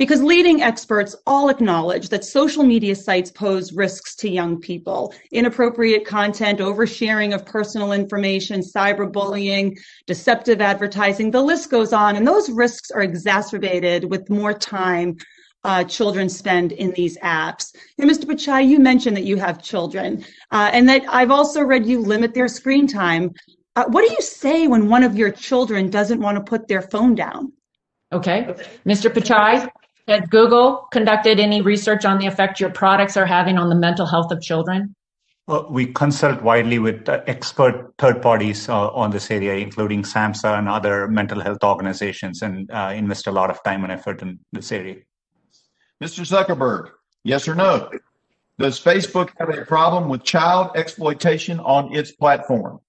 Because leading experts all acknowledge that social media sites pose risks to young people. Inappropriate content, oversharing of personal information, cyberbullying, deceptive advertising, the list goes on. And those risks are exacerbated with more time children spend in these apps. And Mr. Pichai, you mentioned that you have children and that I've also read you limit their screen time. What do you say when one of your children doesn't want to put their phone down? Okay. Mr. Pichai, has Google conducted any research on the effect your products are having on the mental health of children? We consult widely with expert third parties on this area, including SAMHSA and other mental health organizations, and invest a lot of time and effort in this area. Mr. Zuckerberg, yes or no? Does Facebook have a problem with child exploitation on its platform?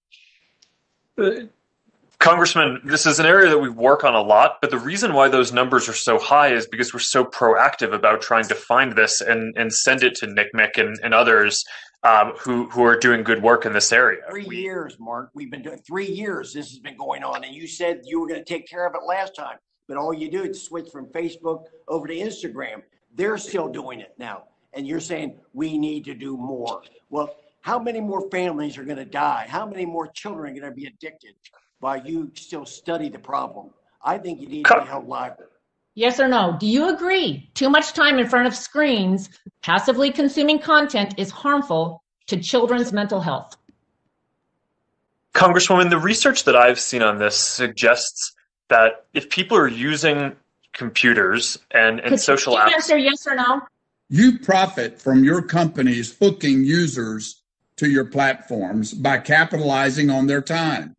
Congressman, this is an area that we work on a lot, but the reason why those numbers are so high is because we're so proactive about trying to find this and send it to NCMEC and others who are doing good work in this area. 3 years, Mark. We've been doing 3 years. This has been going on, and you said you were going to take care of it last time, but all you do is switch from Facebook over to Instagram. They're still doing it now, and you're saying we need to do more. Well, how many more families are going to die? How many more children are going to be addicted while you still study the problem? I think you need to be held liable. Yes or no? Do you agree too much time in front of screens, passively consuming content, is harmful to children's mental health? Congresswoman, the research that I've seen on this suggests that if people are using computers and social apps— answer yes or no? You profit from your companies hooking users to your platforms by capitalizing on their time.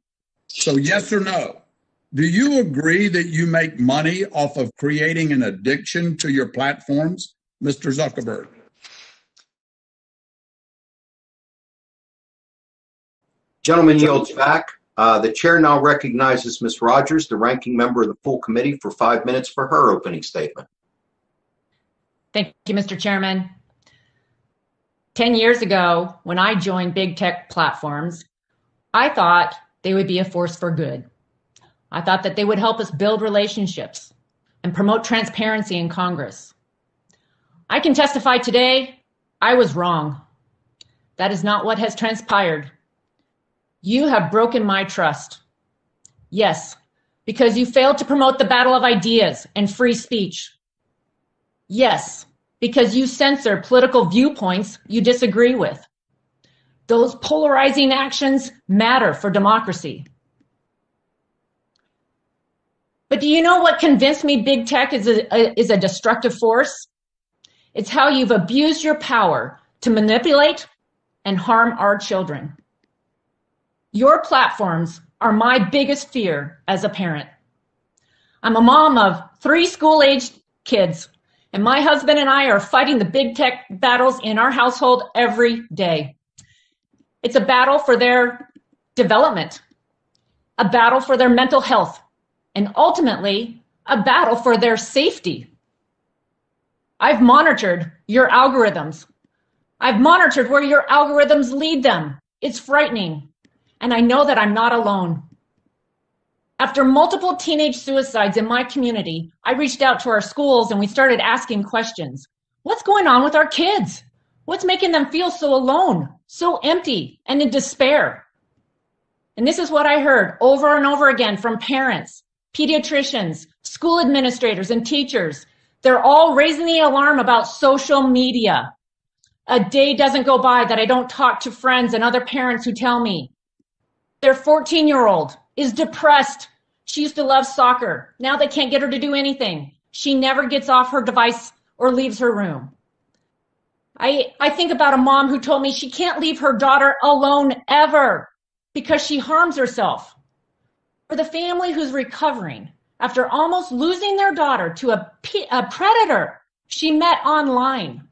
So yes or no? Do you agree that you make money off of creating an addiction to your platforms, Mr. Zuckerberg? Gentleman yields back. The chair now recognizes Ms. Rogers, the ranking member of the full committee, for 5 minutes for her opening statement. Thank you, Mr. Chairman. 10 years ago, when I joined big tech platforms, I thought they would be a force for good. I thought that they would help us build relationships and promote transparency in Congress. I can testify today, I was wrong. That is not what has transpired. You have broken my trust. Yes, because you failed to promote the battle of ideas and free speech. Yes, because you censor political viewpoints you disagree with. Those polarizing actions matter for democracy. But do you know what convinced me big tech is a destructive force? It's how you've abused your power to manipulate and harm our children. Your platforms are my biggest fear as a parent. I'm a mom of 3 school-aged kids, and my husband and I are fighting the big tech battles in our household every day. It's a battle for their development, a battle for their mental health, and ultimately, a battle for their safety. I've monitored your algorithms. I've monitored where your algorithms lead them. It's frightening, and I know that I'm not alone. After multiple teenage suicides in my community, I reached out to our schools and we started asking questions. What's going on with our kids? What's making them feel so alone, so empty, and in despair? And this is what I heard over and over again from parents, pediatricians, school administrators, and teachers. They're all raising the alarm about social media. A day doesn't go by that I don't talk to friends and other parents who tell me their 14-year-old is depressed. She used to love soccer. Now they can't get her to do anything. She never gets off her device or leaves her room. I think about a mom who told me she can't leave her daughter alone ever because she harms herself. For the family who's recovering after almost losing their daughter to a predator she met online.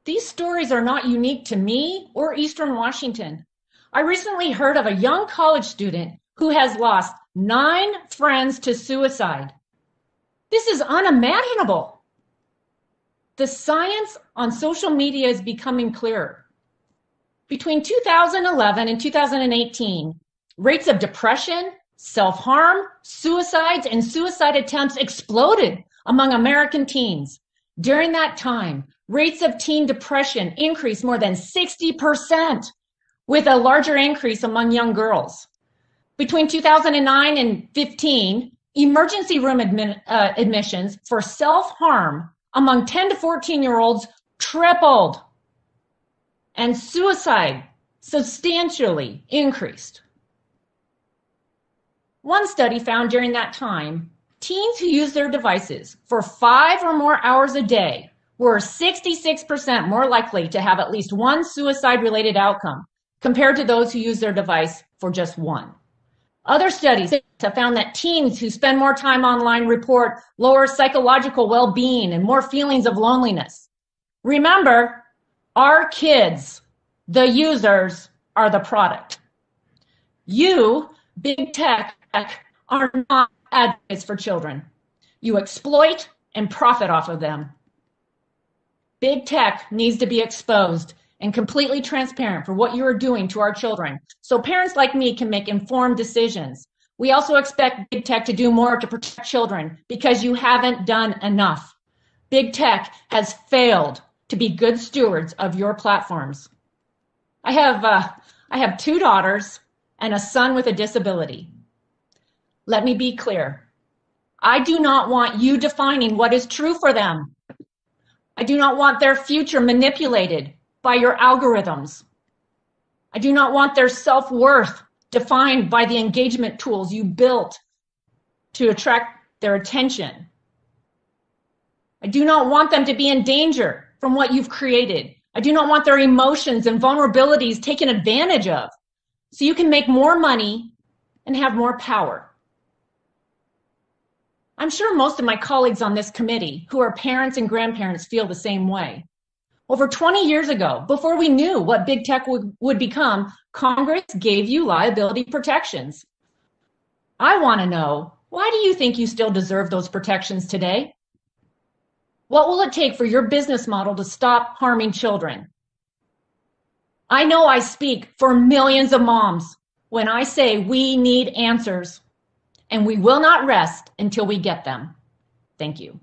These stories are not unique to me or Eastern Washington. I recently heard of a young college student who has lost 9 friends to suicide. This is unimaginable. The science on social media is becoming clearer. Between 2011 and 2018, rates of depression, Self-harm, suicides, and suicide attempts exploded among American teens. During that time, rates of teen depression increased more than 60%, with a larger increase among young girls. Between 2009 and 15, emergency room admissions for self-harm among 10 to 14-year-olds tripled, and suicide substantially increased. One study found during that time, teens who use their devices for 5 or more hours a day were 66% more likely to have at least one suicide-related outcome compared to those who use their device for just one. Other studies have found that teens who spend more time online report lower psychological well-being and more feelings of loneliness. Remember, our kids, the users, are the product. You, big tech, are not advocates for children. You exploit and profit off of them. Big tech needs to be exposed and completely transparent for what you are doing to our children, so parents like me can make informed decisions. We also expect big tech to do more to protect children because you haven't done enough. Big tech has failed to be good stewards of your platforms. I have 2 daughters and a son with a disability. Let me be clear. I do not want you defining what is true for them. I do not want their future manipulated by your algorithms. I do not want their self-worth defined by the engagement tools you built to attract their attention. I do not want them to be in danger from what you've created. I do not want their emotions and vulnerabilities taken advantage of so you can make more money and have more power. I'm sure most of my colleagues on this committee who are parents and grandparents feel the same way. Over 20 years ago, before we knew what big tech would become, Congress gave you liability protections. I want to know, why do you think you still deserve those protections today? What will it take for your business model to stop harming children? I know I speak for millions of moms when I say we need answers, and we will not rest until we get them. Thank you.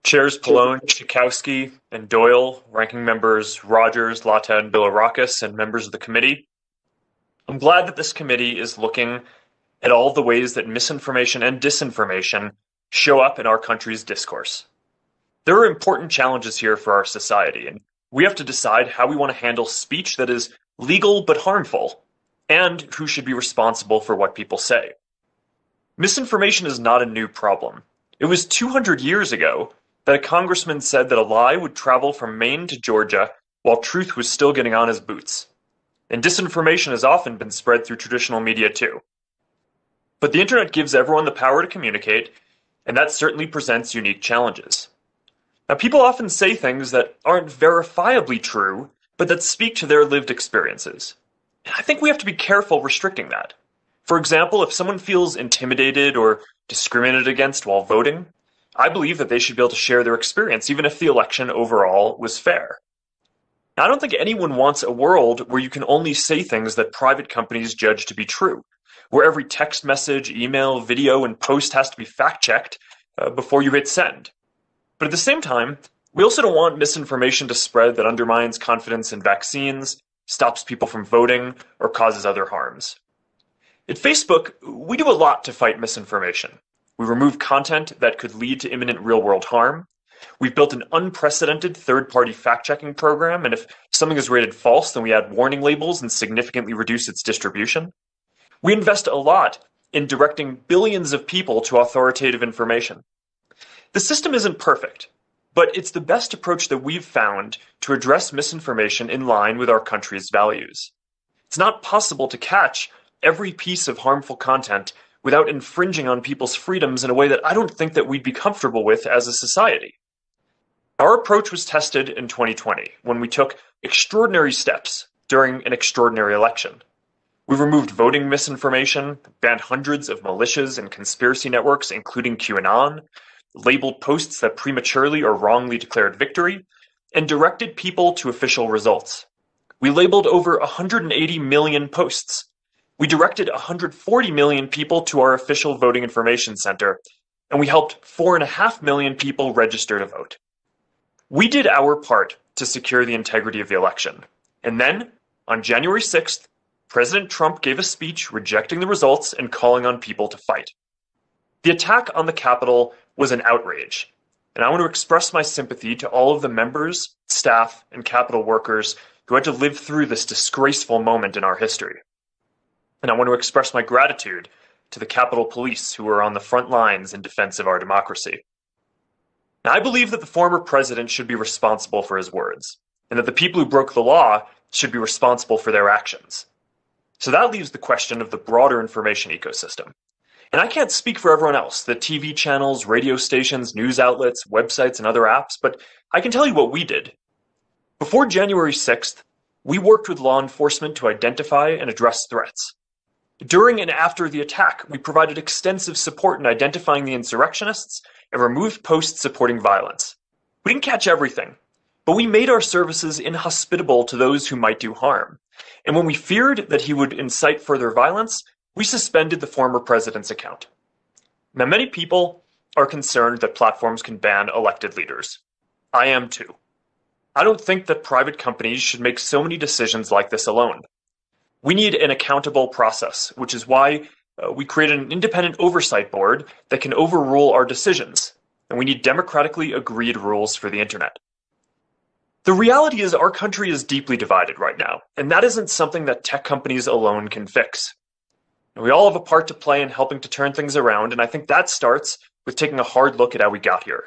Chairs Pallone, Schakowsky, and Doyle, ranking members Rogers, Latta, and Bilirakis, and members of the committee. I'm glad that this committee is looking at all the ways that misinformation and disinformation show up in our country's discourse. There are important challenges here for our society, and we have to decide how we want to handle speech that is legal but harmful, and who should be responsible for what people say. Misinformation is not a new problem. It was 200 years ago that a congressman said that a lie would travel from Maine to Georgia while truth was still getting on his boots. And disinformation has often been spread through traditional media too. But the internet gives everyone the power to communicate, and that certainly presents unique challenges. Now, people often say things that aren't verifiably true, but that speak to their lived experiences. And I think we have to be careful restricting that. For example, if someone feels intimidated or discriminated against while voting, I believe that they should be able to share their experience, even if the election overall was fair. Now, I don't think anyone wants a world where you can only say things that private companies judge to be true, where every text message, email, video, and post has to be fact-checked before you hit send. But at the same time, we also don't want misinformation to spread that undermines confidence in vaccines, stops people from voting, or causes other harms. At Facebook, we do a lot to fight misinformation. We remove content that could lead to imminent real-world harm. We've built an unprecedented third-party fact-checking program, and if something is rated false, then we add warning labels and significantly reduce its distribution. We invest a lot in directing billions of people to authoritative information. The system isn't perfect, but it's the best approach that we've found to address misinformation in line with our country's values. It's not possible to catch every piece of harmful content without infringing on people's freedoms in a way that I don't think that we'd be comfortable with as a society. Our approach was tested in 2020 when we took extraordinary steps during an extraordinary election. We removed voting misinformation, banned hundreds of militias and conspiracy networks, including QAnon, labeled posts that prematurely or wrongly declared victory, and directed people to official results. We labeled over 180 million posts. We directed 140 million people to our official voting information center, and we helped 4.5 million people register to vote. We did our part to secure the integrity of the election. And then, on January 6th, President Trump gave a speech rejecting the results and calling on people to fight. The attack on the Capitol was an outrage, and I want to express my sympathy to all of the members, staff, and Capitol workers who had to live through this disgraceful moment in our history. And I want to express my gratitude to the Capitol Police who were on the front lines in defense of our democracy. Now, I believe that the former president should be responsible for his words, and that the people who broke the law should be responsible for their actions. So that leaves the question of the broader information ecosystem. And I can't speak for everyone else, the TV channels, radio stations, news outlets, websites, and other apps, but I can tell you what we did. Before January 6th, we worked with law enforcement to identify and address threats. During and after the attack, we provided extensive support in identifying the insurrectionists and removed posts supporting violence. We didn't catch everything, but we made our services inhospitable to those who might do harm. And when we feared that he would incite further violence, we suspended the former president's account. Now, many people are concerned that platforms can ban elected leaders. I am too. I don't think that private companies should make so many decisions like this alone. We need an accountable process, which is why we created an independent oversight board that can overrule our decisions. And we need democratically agreed rules for the internet. The reality is our country is deeply divided right now, and that isn't something that tech companies alone can fix. We all have a part to play in helping to turn things around, and I think that starts with taking a hard look at how we got here.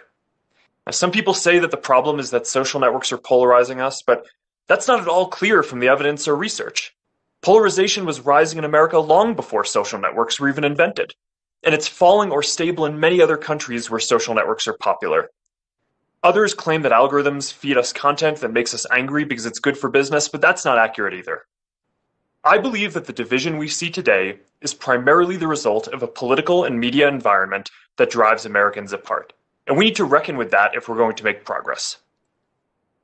Now, some people say that the problem is that social networks are polarizing us, but that's not at all clear from the evidence or research. Polarization was rising in America long before social networks were even invented, and it's falling or stable in many other countries where social networks are popular. Others claim that algorithms feed us content that makes us angry because it's good for business, but that's not accurate either. I believe that the division we see today is primarily the result of a political and media environment that drives Americans apart. And we need to reckon with that if we're going to make progress.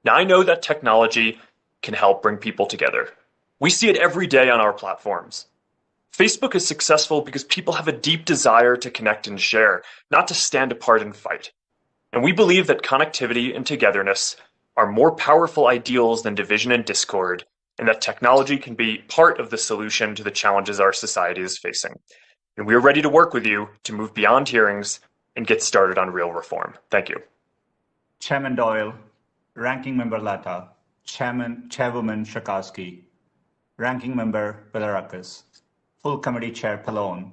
Now, I know that technology can help bring people together. We see it every day on our platforms. Facebook is successful because people have a deep desire to connect and share, not to stand apart and fight. And we believe that connectivity and togetherness are more powerful ideals than division and discord, and that technology can be part of the solution to the challenges our society is facing. And we are ready to work with you to move beyond hearings and get started on real reform. Thank you. Chairman Doyle, Ranking Member Latta, Chairwoman Shakowski, Ranking Member Bilirakis, Full Committee Chair Pallone,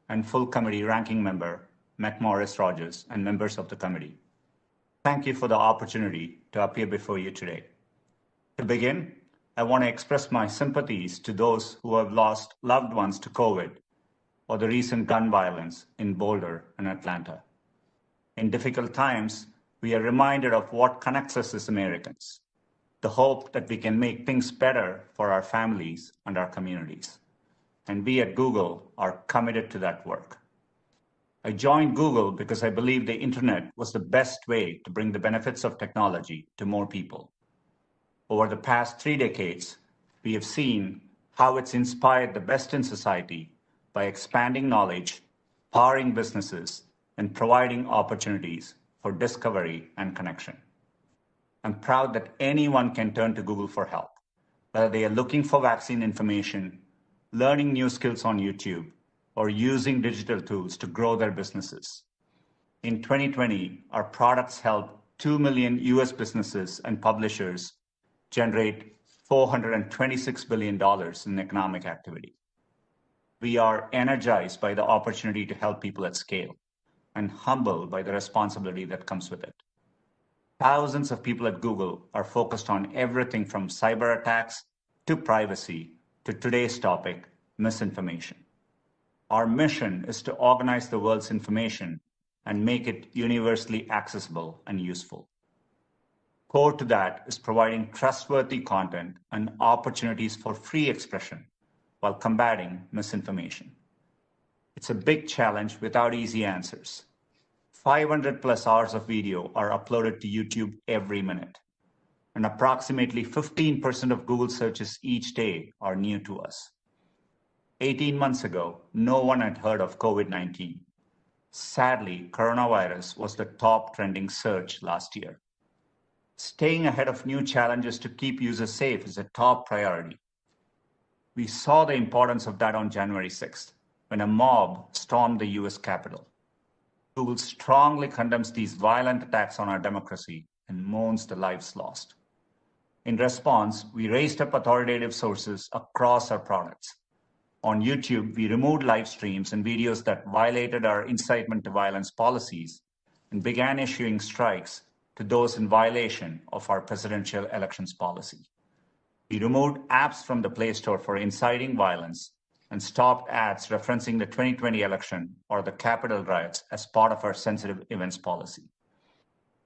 and Full Committee Ranking Member McMorris Rogers, and members of the committee. Thank you for the opportunity to appear before you today. To begin, I want to express my sympathies to those who have lost loved ones to COVID or the recent gun violence in Boulder and Atlanta. In difficult times, we are reminded of what connects us as Americans, the hope that we can make things better for our families and our communities. And we at Google are committed to that work. I joined Google because I believe the internet was the best way to bring the benefits of technology to more people. Over the past 3 decades, we have seen how it's inspired the best in society by expanding knowledge, powering businesses, and providing opportunities for discovery and connection. I'm proud that anyone can turn to Google for help, whether they are looking for vaccine information, learning new skills on YouTube, or using digital tools to grow their businesses. In 2020, our products helped 2 million US businesses and publishers generate $426 billion in economic activity. We are energized by the opportunity to help people at scale and humbled by the responsibility that comes with it. Thousands of people at Google are focused on everything from cyber attacks to privacy to today's topic, misinformation. Our mission is to organize the world's information and make it universally accessible and useful. Core to that is providing trustworthy content and opportunities for free expression while combating misinformation. It's a big challenge without easy answers. 500 plus hours of video are uploaded to YouTube every minute, and approximately 15% of Google searches each day are new to us. 18 months ago, no one had heard of COVID-19. Sadly, coronavirus was the top trending search last year. Staying ahead of new challenges to keep users safe is a top priority. We saw the importance of that on January 6th, when a mob stormed the US Capitol. Google strongly condemns these violent attacks on our democracy and mourns the lives lost. In response, we raised up authoritative sources across our products. On YouTube, we removed live streams and videos that violated our incitement to violence policies and began issuing strikes to those in violation of our presidential elections policy. We removed apps from the Play Store for inciting violence and stopped ads referencing the 2020 election or the Capitol riots as part of our sensitive events policy.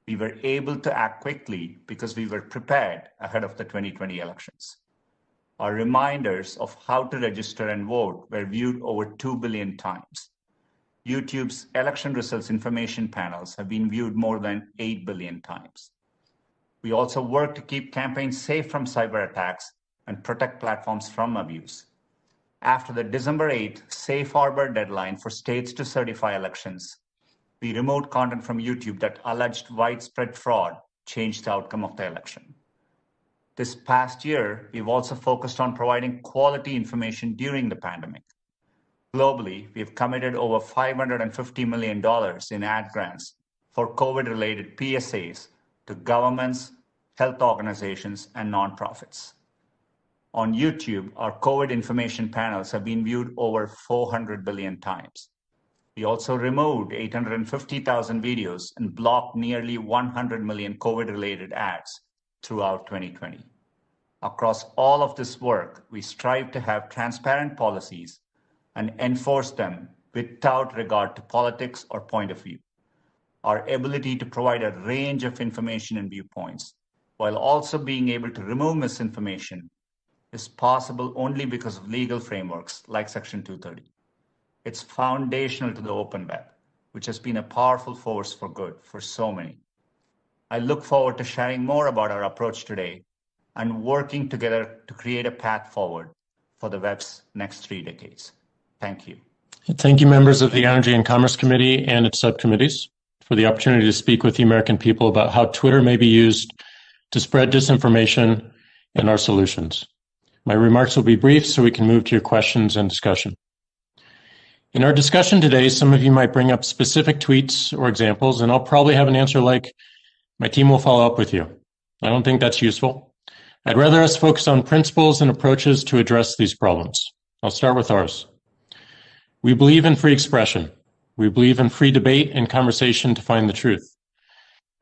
We were able to act quickly because we were prepared ahead of the 2020 elections. Our reminders of how to register and vote were viewed over 2 billion times. YouTube's election results information panels have been viewed more than 8 billion times. We also work to keep campaigns safe from cyber attacks and protect platforms from abuse. After the December 8th safe harbor deadline for states to certify elections, we removed content from YouTube that alleged widespread fraud changed the outcome of the election. This past year, we've also focused on providing quality information during the pandemic. Globally, we've committed over $550 million in ad grants for COVID-related PSAs to governments, health organizations, and nonprofits. On YouTube, our COVID information panels have been viewed over 400 billion times. We also removed 850,000 videos and blocked nearly 100 million COVID-related ads throughout 2020. Across all of this work, we strive to have transparent policies and enforce them without regard to politics or point of view. Our ability to provide a range of information and viewpoints, while also being able to remove misinformation, is possible only because of legal frameworks like Section 230. It's foundational to the open web, which has been a powerful force for good for so many. I look forward to sharing more about our approach today and working together to create a path forward for the web's next 3 decades. Thank you. Thank you, members of the Energy and Commerce Committee and its subcommittees, for the opportunity to speak with the American people about how Twitter may be used to spread disinformation and our solutions. My remarks will be brief so we can move to your questions and discussion. In our discussion today, some of you might bring up specific tweets or examples, and I'll probably have an answer like, my team will follow up with you. I don't think that's useful. I'd rather us focus on principles and approaches to address these problems. I'll start with ours. We believe in free expression. We believe in free debate and conversation to find the truth.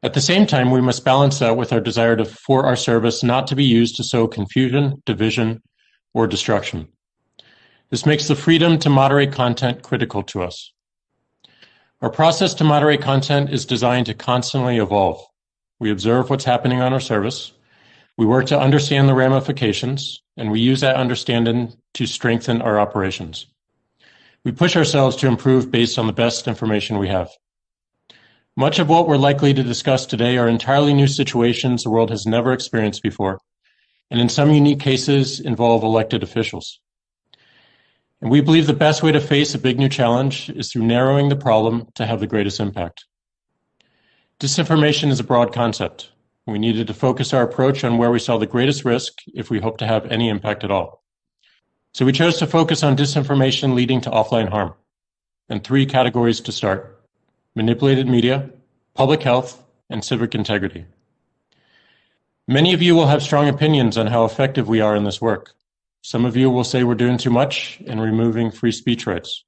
At the same time, we must balance that with our desire for our service not to be used to sow confusion, division, or destruction. This makes the freedom to moderate content critical to us. Our process to moderate content is designed to constantly evolve. We observe what's happening on our service. We work to understand the ramifications, and we use that understanding to strengthen our operations. We push ourselves to improve based on the best information we have. Much of what we're likely to discuss today are entirely new situations the world has never experienced before, and in some unique cases involve elected officials. And we believe the best way to face a big new challenge is through narrowing the problem to have the greatest impact. Disinformation is a broad concept. We needed to focus our approach on where we saw the greatest risk if we hope to have any impact at all. So we chose to focus on disinformation leading to offline harm, and 3 categories to start: manipulated media, public health, and civic integrity. Many of you will have strong opinions on how effective we are in this work. Some of you will say we're doing too much and removing free speech rights.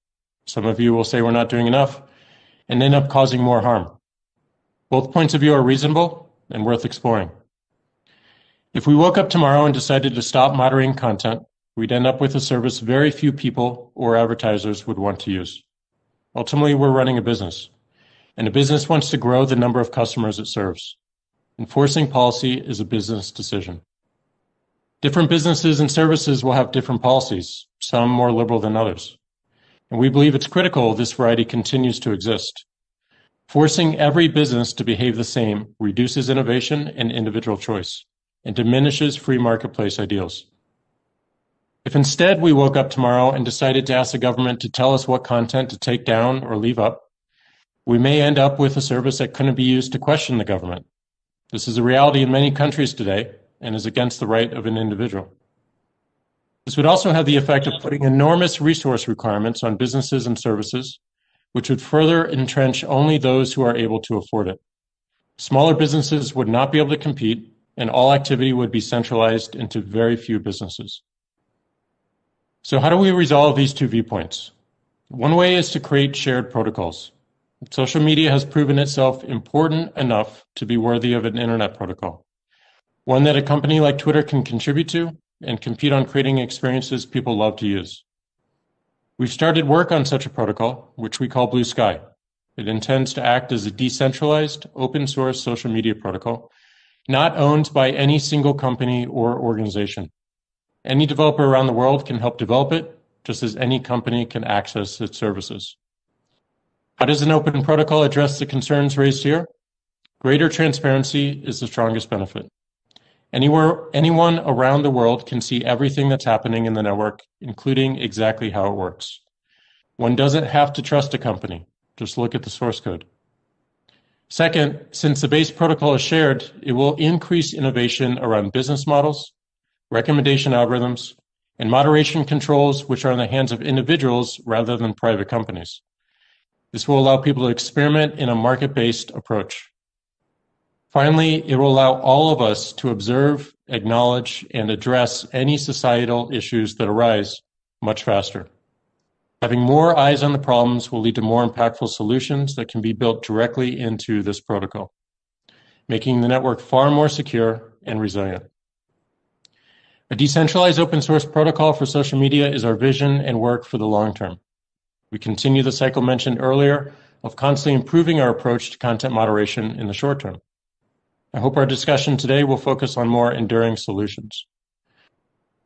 Some of you will say we're not doing enough and end up causing more harm. Both points of view are reasonable and worth exploring. If we woke up tomorrow and decided to stop moderating content, we'd end up with a service very few people or advertisers would want to use. Ultimately, we're running a business, and a business wants to grow the number of customers it serves. Enforcing policy is a business decision. Different businesses and services will have different policies, some more liberal than others. And we believe it's critical this variety continues to exist. Forcing every business to behave the same reduces innovation and individual choice, and diminishes free marketplace ideals. If instead we woke up tomorrow and decided to ask the government to tell us what content to take down or leave up, we may end up with a service that couldn't be used to question the government. This is a reality in many countries today and is against the right of an individual. This would also have the effect of putting enormous resource requirements on businesses and services, which would further entrench only those who are able to afford it. Smaller businesses would not be able to compete, and all activity would be centralized into very few businesses. So how do we resolve these two viewpoints? One way is to create shared protocols. Social media has proven itself important enough to be worthy of an internet protocol, one that a company like Twitter can contribute to and compete on creating experiences people love to use. We've started work on such a protocol, which we call Blue Sky. It intends to act as a decentralized, open source social media protocol, not owned by any single company or organization. Any developer around the world can help develop it, just as any company can access its services. How does an open protocol address the concerns raised here? Greater transparency is the strongest benefit. Anyone around the world can see everything that's happening in the network, including exactly how it works. One doesn't have to trust a company, just look at the source code. Second, since the base protocol is shared, it will increase innovation around business models, recommendation algorithms, and moderation controls, which are in the hands of individuals rather than private companies. This will allow people to experiment in a market-based approach. Finally, it will allow all of us to observe, acknowledge, and address any societal issues that arise much faster. Having more eyes on the problems will lead to more impactful solutions that can be built directly into this protocol, making the network far more secure and resilient. A decentralized open source protocol for social media is our vision and work for the long term. We continue the cycle mentioned earlier of constantly improving our approach to content moderation in the short term. I hope our discussion today will focus on more enduring solutions.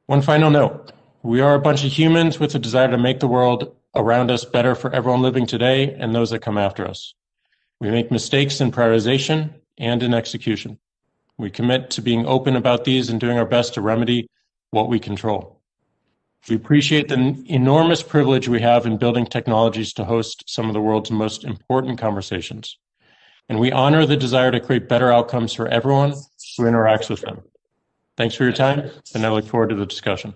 One final note. We are a bunch of humans with a desire to make the world around us better for everyone living today and those that come after us. We make mistakes in prioritization and in execution. We commit to being open about these and doing our best to remedy what we control. We appreciate the enormous privilege we have in building technologies to host some of the world's most important conversations. And we honor the desire to create better outcomes for everyone who interacts with them. Thanks for your time, and I look forward to the discussion.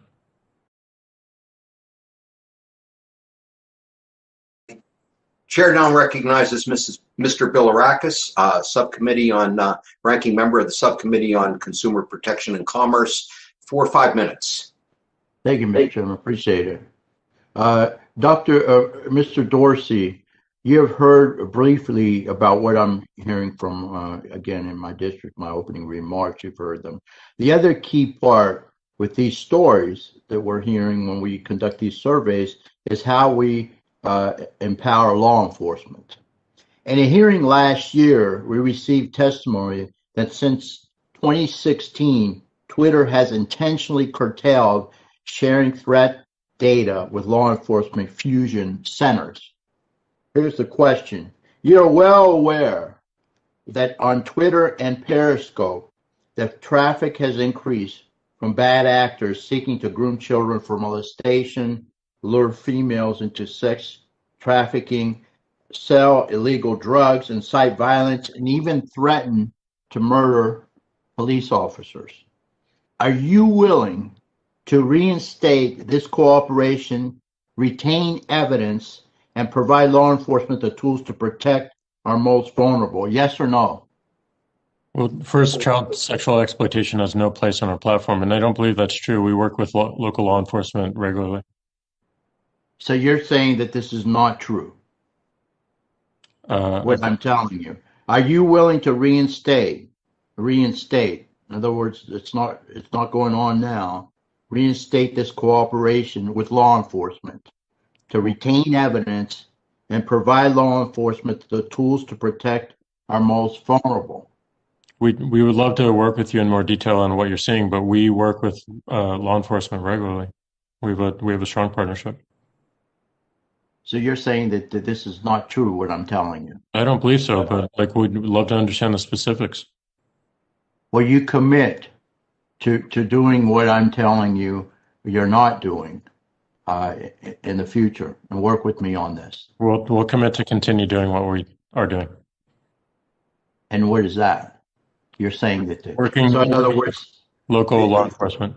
Chair now recognizes Mr. Bilirakis, ranking member of the Subcommittee on Consumer Protection and Commerce, for 5 minutes. Thank you, Mr. Chairman. Appreciate it. Mr. Dorsey, you have heard briefly about what I'm hearing from, again, in my district, my opening remarks, you've heard them. The other key part with these stories that we're hearing when we conduct these surveys is how we empower law enforcement. In a hearing last year, we received testimony that since 2016, Twitter has intentionally curtailed sharing threat data with law enforcement fusion centers. Here's the question. You're well aware that on Twitter and Periscope, the traffic has increased from bad actors seeking to groom children for molestation, lure females into sex trafficking, sell illegal drugs, incite violence, and even threaten to murder police officers. Are you willing to reinstate this cooperation, retain evidence, and provide law enforcement the tools to protect our most vulnerable? Yes or no? Well, first, child sexual exploitation has no place on our platform, and I don't believe that's true. We work with local law enforcement regularly. So you're saying that this is not true? What I'm telling you. Are you willing to reinstate? In other words, it's not going on now. Reinstate this cooperation with law enforcement to retain evidence and provide law enforcement the tools to protect our most vulnerable. We would love to work with you in more detail on what you're seeing, but we work with law enforcement regularly. We have a strong partnership. So you're saying that this is not true, what I'm telling you? I don't believe so, but we'd love to understand the specifics. Well, you commit to doing what I'm telling you you're not doing in the future, and work with me on this. We'll commit to continue doing what we are doing. And what is that? You're saying that Working so in other words, local law enforcement.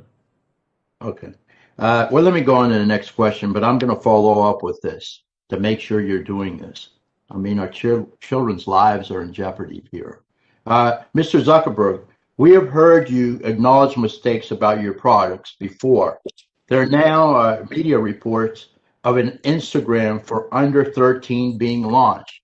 okay. Well, let me go on to the next question, but I'm going to follow up with this to make sure you're doing this. I mean, our children's lives are in jeopardy here. Mr. Zuckerberg, we have heard you acknowledge mistakes about your products before. There are now media reports of an Instagram for under 13 being launched.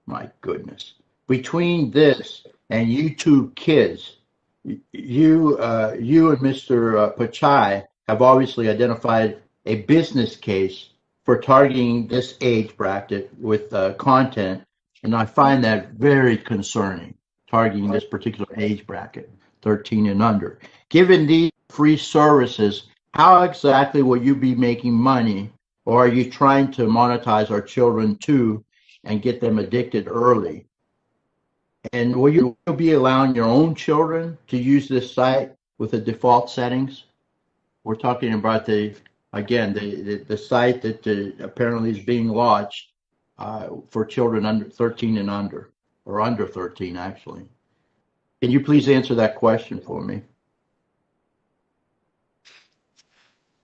My goodness. Between this and YouTube Kids, you and Mr. Pichai have obviously identified a business case for targeting this age bracket with content, and I find that very concerning, targeting this particular age bracket, 13 and under. Given these free services, how exactly will you be making money, or are you trying to monetize our children too and get them addicted early? And will you be allowing your own children to use this site with the default settings? We're talking about the site that apparently is being launched for children under 13 and under, or under 13 actually. Can you please answer that question for me?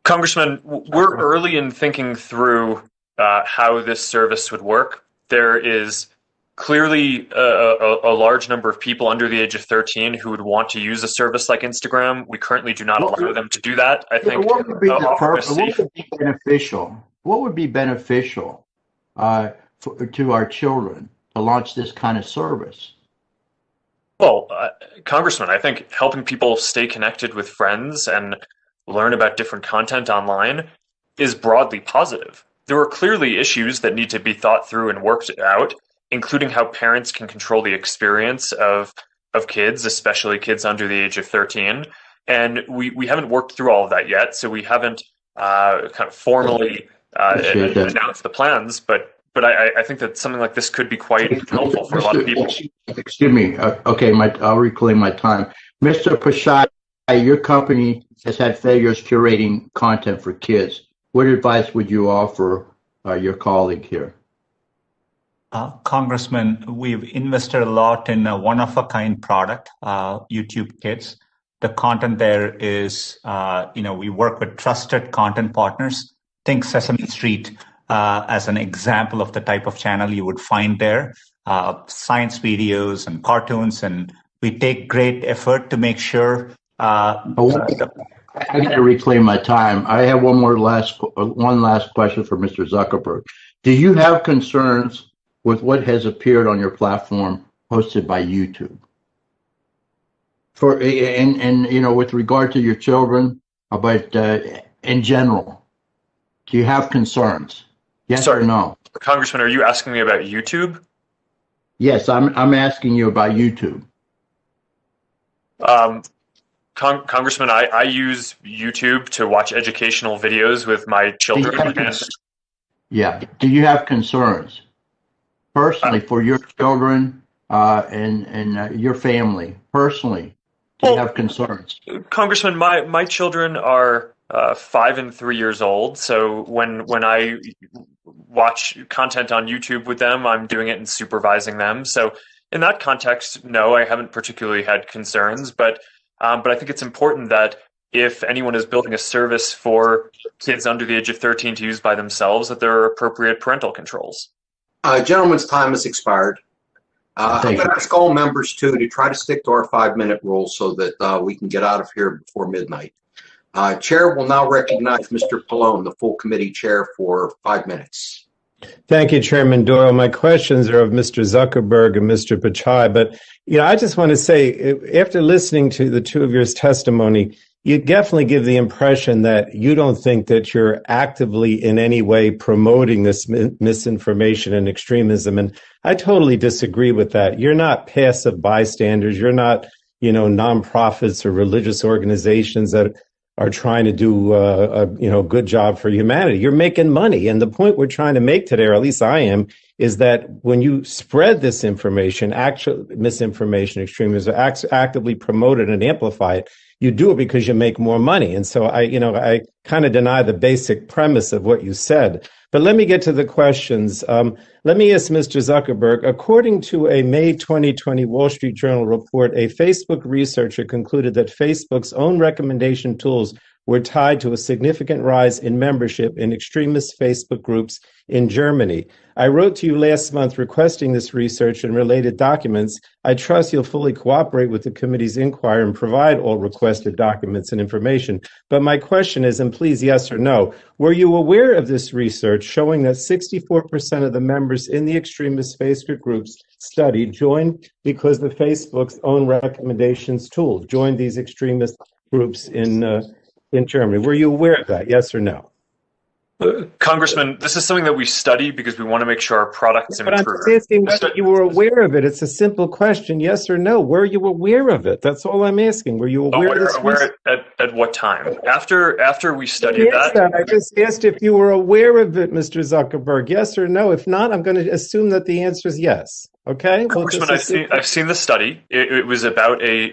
Congressman, we're early in thinking through how this service would work. There is clearly a large number of people under the age of 13 who would want to use a service like Instagram. We currently do not allow them to do that. I think what would be beneficial? What would be beneficial to our children to launch this kind of service? Well, Congressman, I think helping people stay connected with friends and learn about different content online is broadly positive. There are clearly issues that need to be thought through and worked out, including how parents can control the experience of kids, especially kids under the age of 13. And we haven't worked through all of that yet, so we haven't kind of formally announced the plans, but I think that something like this could be quite helpful for a lot of people. Excuse me. Okay, I'll reclaim my time. Mr. Pichai, your company has had failures curating content for kids. What advice would you offer your colleague here? Congressman, we've invested a lot in a one-of-a-kind product, YouTube Kids. The content there is, we work with trusted content partners. Think Sesame Street as an example of the type of channel you would find there, science videos and cartoons, and we take great effort to make sure. I got to reclaim my time. I have one last question for Mr. Zuckerberg. Do you have concerns with what has appeared on your platform hosted by YouTube? With regard to your children, but in general, do you have concerns? Yes or no? Congressman, are you asking me about YouTube? Yes, I'm asking you about YouTube. Congressman, I use YouTube to watch educational videos with my children. Yeah. Do you have concerns personally for your children and your family? Personally, do you have concerns? Congressman, my children are 5 and 3 years old. So when I watch content on YouTube with them, I'm doing it and supervising them. So in that context, no, I haven't particularly had concerns, but I think it's important that if anyone is building a service for kids under the age of 13 to use by themselves, that there are appropriate parental controls. Gentlemen's time has expired. I'm going to ask all members, too, to try to stick to our 5-minute rule so that we can get out of here before midnight. Chair will now recognize Mr. Pallone, the full committee chair, for 5 minutes. Thank you, Chairman Doyle. My questions are of Mr. Zuckerberg and Mr. Pichai, but I just want to say, after listening to the two of your testimony, you definitely give the impression that you don't think that you're actively in any way promoting this misinformation and extremism, and I totally disagree with that. You're not passive bystanders. You're not, nonprofits or religious organizations that are trying to do a good job for humanity. You're making money, and the point we're trying to make today, or at least I am, is that when you spread this information, actual misinformation, extremism, actively promote it and amplify it, you do it because you make more money. And so I kind of deny the basic premise of what you said. But let me get to the questions. Let me ask Mr. Zuckerberg, according to a May 2020 Wall Street Journal report, a Facebook researcher concluded that Facebook's own recommendation tools were tied to a significant rise in membership in extremist Facebook groups in Germany. I wrote to you last month requesting this research and related documents. I trust you'll fully cooperate with the committee's inquiry and provide all requested documents and information. But my question is, and please yes or no, were you aware of this research showing that 64% of the members in the extremist Facebook groups studied joined because of Facebook's own recommendations tools, joined these extremist groups in Germany? Were you aware of that, yes or no? Congressman, this is something that we study because we want to make sure our products improve. But I'm just asking whether you were aware of it. It's a simple question, yes or no. Were you aware of it? That's all I'm asking. Were you aware of this? Aware at what time? After we studied that? I just asked if you were aware of it, Mr. Zuckerberg, yes or no. If not, I'm going to assume that the answer is yes. Okay? Congressman, I've seen the study. It was about a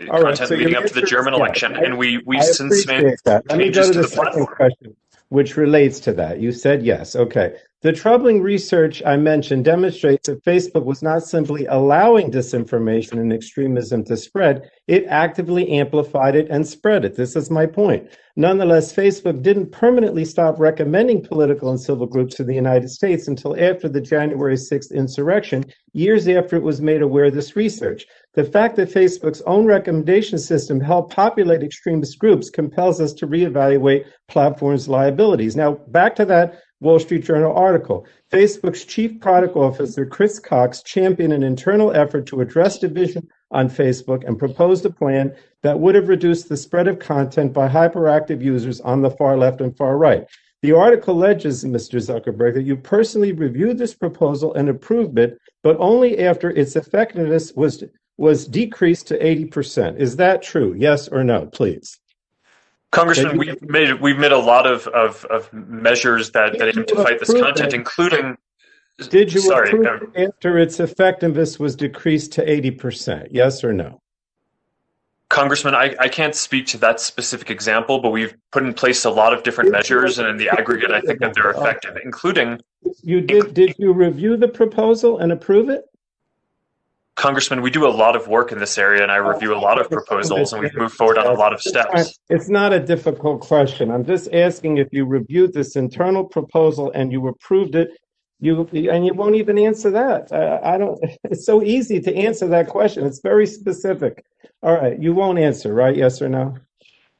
content leading up to the German election, and we since made changes to the platform. Question, which relates to that. You said yes. Okay. The troubling research I mentioned demonstrates that Facebook was not simply allowing disinformation and extremism to spread, it actively amplified it and spread it. This is my point. Nonetheless, Facebook didn't permanently stop recommending political and civil groups to the United States until after the January 6th insurrection, years after it was made aware of this research. The fact that Facebook's own recommendation system helped populate extremist groups compels us to reevaluate platforms' liabilities. Now, back to that Wall Street Journal article. Facebook's chief product officer, Chris Cox, championed an internal effort to address division on Facebook and proposed a plan that would have reduced the spread of content by hyperactive users on the far left and far right. The article alleges, Mr. Zuckerberg, that you personally reviewed this proposal and approved it, but only after its effectiveness was decreased to 80%. Is that true? Yes or no, please? Congressman, we've made a lot of measures that aim to fight this content, including. Did you approve it after its effectiveness was decreased to 80%? Yes or no? Congressman, I can't speak to that specific example, but we've put in place a lot of different measures, and in the aggregate, I think that they're effective, including. Did you review the proposal and approve it? Congressman, we do a lot of work in this area, and I review a lot of proposals, and we've moved forward on a lot of steps. It's not a difficult question. I'm just asking if you reviewed this internal proposal and you approved it. And you won't even answer that. I don't. It's so easy to answer that question. It's very specific. All right, you won't answer, right? Yes or no?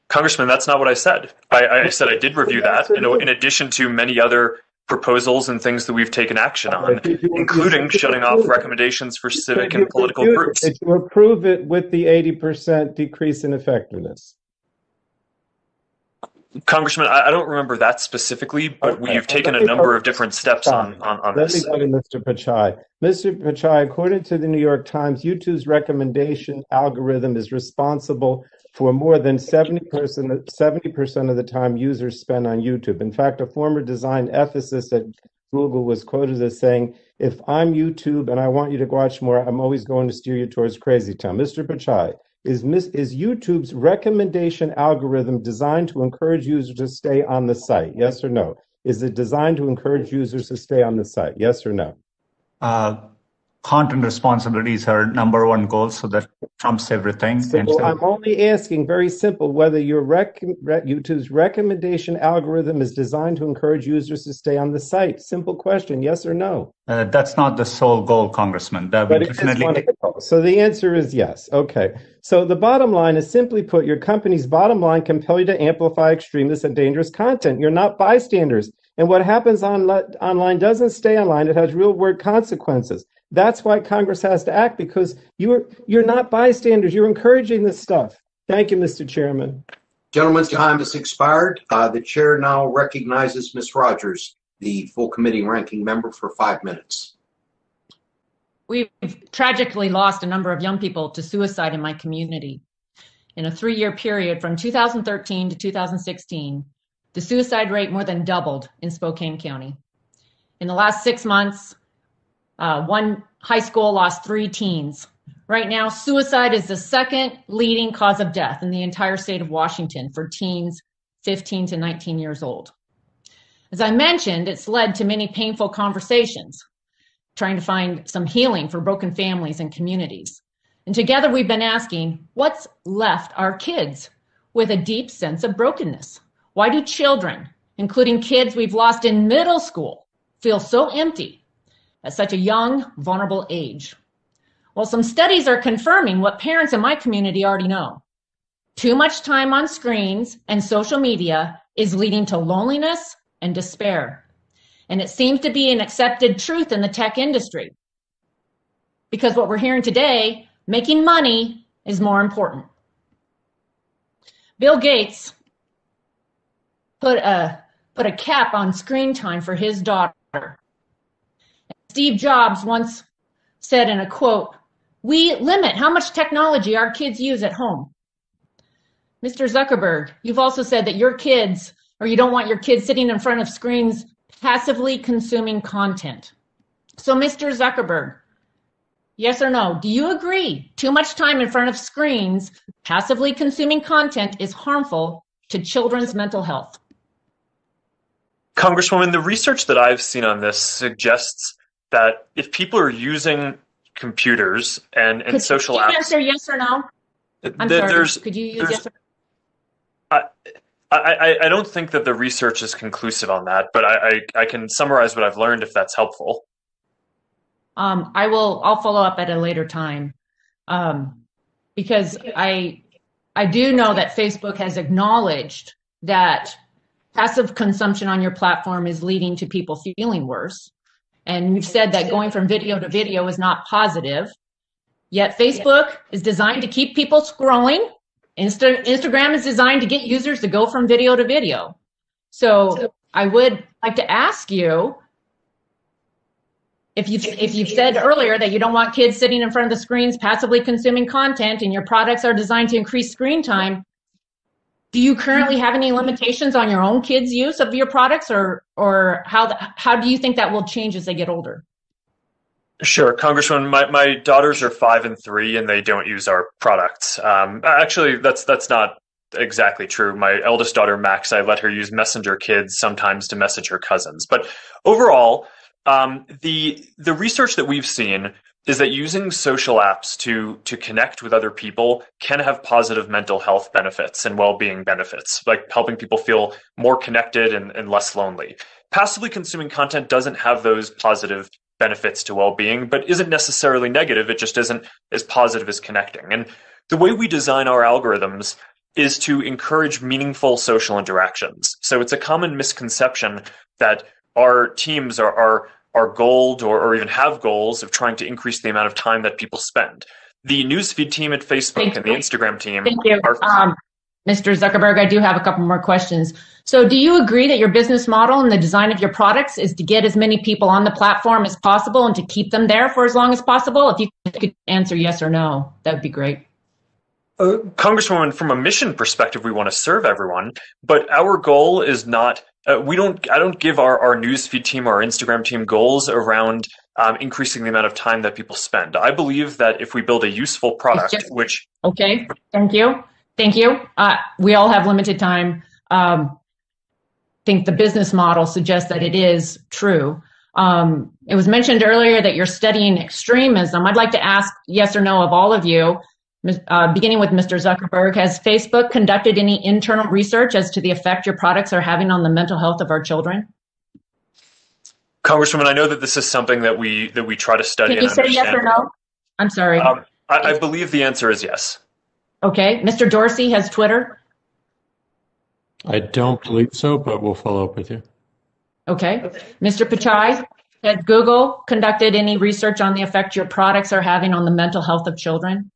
Congressman, that's not what I said. I said I did review that, in addition to many other proposals and things that we've taken action on, including shutting off recommendations for civic and political groups. Did you approve it with the 80% decrease in effectiveness? Congressman, I don't remember that specifically, but we've taken a number of different steps on this. Let me go to Mr. Pichai. Mr. Pichai, according to the New York Times, YouTube's recommendation algorithm is responsible for more than 70% of the time users spend on YouTube. In fact, a former design ethicist at Google was quoted as saying, "If I'm YouTube and I want you to watch more, I'm always going to steer you towards Crazy Town." Mr. Pichai, is YouTube's recommendation algorithm designed to encourage users to stay on the site? Yes or no? Is it designed to encourage users to stay on the site? Yes or no? Content responsibility is her number one goal, so that trumps everything. So I'm only asking, very simple, whether your YouTube's recommendation algorithm is designed to encourage users to stay on the site. Simple question, yes or no? That's not the sole goal, Congressman. That would definitely. So the answer is yes. Okay. So the bottom line is, simply put, your company's bottom line compel you to amplify extremist and dangerous content. You're not bystanders. And what happens online doesn't stay online. It has real world consequences. That's why Congress has to act, because you're not bystanders. You're encouraging this stuff. Thank you, Mr. Chairman. Gentleman's time has expired. The chair now recognizes Ms. Rogers, the full committee ranking member, for 5 minutes. We've tragically lost a number of young people to suicide in my community. in a 3-year period from 2013 to 2016, the suicide rate more than doubled in Spokane County. In the last 6 months, one high school lost 3 teens. Right now, suicide is the second leading cause of death in the entire state of Washington for teens 15 to 19 years old. As I mentioned, it's led to many painful conversations, trying to find some healing for broken families and communities. And together we've been asking, what's left our kids with a deep sense of brokenness? Why do children, including kids we've lost in middle school, feel so empty at such a young, vulnerable age? Well, some studies are confirming what parents in my community already know. Too much time on screens and social media is leading to loneliness and despair. And it seems to be an accepted truth in the tech industry. Because what we're hearing today, making money is more important. Bill Gates put a cap on screen time for his daughter. Steve Jobs once said in a quote, "We limit how much technology our kids use at home." Mr. Zuckerberg, you've also said that your kids, or you don't want your kids sitting in front of screens passively consuming content. So Mr. Zuckerberg, yes or no, do you agree too much time in front of screens passively consuming content is harmful to children's mental health? Congresswoman, the research that I've seen on this suggests that if people are using computers and social apps... Could you answer yes or no? I'm sorry, could you use yes or no? I don't think that the research is conclusive on that, but I can summarize what I've learned if that's helpful. I'll follow up at a later time, because I do know that Facebook has acknowledged that passive consumption on your platform is leading to people feeling worse. And you've said that going from video to video is not positive. Yet Facebook is designed to keep people scrolling. Instagram is designed to get users to go from video to video. So I would like to ask you, if you've said earlier that you don't want kids sitting in front of the screens passively consuming content and your products are designed to increase screen time, do you currently have any limitations on your own kids' use of your products, or how do you think that will change as they get older? Sure, Congressman. My daughters are 5 and 3, and they don't use our products. Actually, that's not exactly true. My eldest daughter, Max, I let her use Messenger Kids sometimes to message her cousins. But overall, the research that we've seen is that using social apps to connect with other people can have positive mental health benefits and well-being benefits, like helping people feel more connected and less lonely. Passively consuming content doesn't have those positive benefits to well-being, but isn't necessarily negative. It just isn't as positive as connecting. And the way we design our algorithms is to encourage meaningful social interactions. So it's a common misconception that our teams are goaled or even have goals of trying to increase the amount of time that people spend. The newsfeed team at Facebook and the Instagram team. Thank you. Mr. Zuckerberg, I do have a couple more questions. So do you agree that your business model and the design of your products is to get as many people on the platform as possible and to keep them there for as long as possible? If you could answer yes or no, that would be great. Congresswoman, from a mission perspective, we want to serve everyone, but our goal is not, I don't give our newsfeed team, our Instagram team goals around increasing the amount of time that people spend. I believe that if we build a useful product, Okay, thank you. Thank you. We all have limited time. I think the business model suggests that it is true. It was mentioned earlier that you're studying extremism. I'd like to ask yes or no of all of you, beginning with Mr. Zuckerberg. Has Facebook conducted any internal research as to the effect your products are having on the mental health of our children? Congresswoman, I know that this is something that we try to study. Can you say yes or no? I'm sorry. I believe the answer is yes. Okay. Mr. Dorsey has Twitter? I don't believe so, but we'll follow up with you. Okay. Mr. Pichai, has Google conducted any research on the effect your products are having on the mental health of children?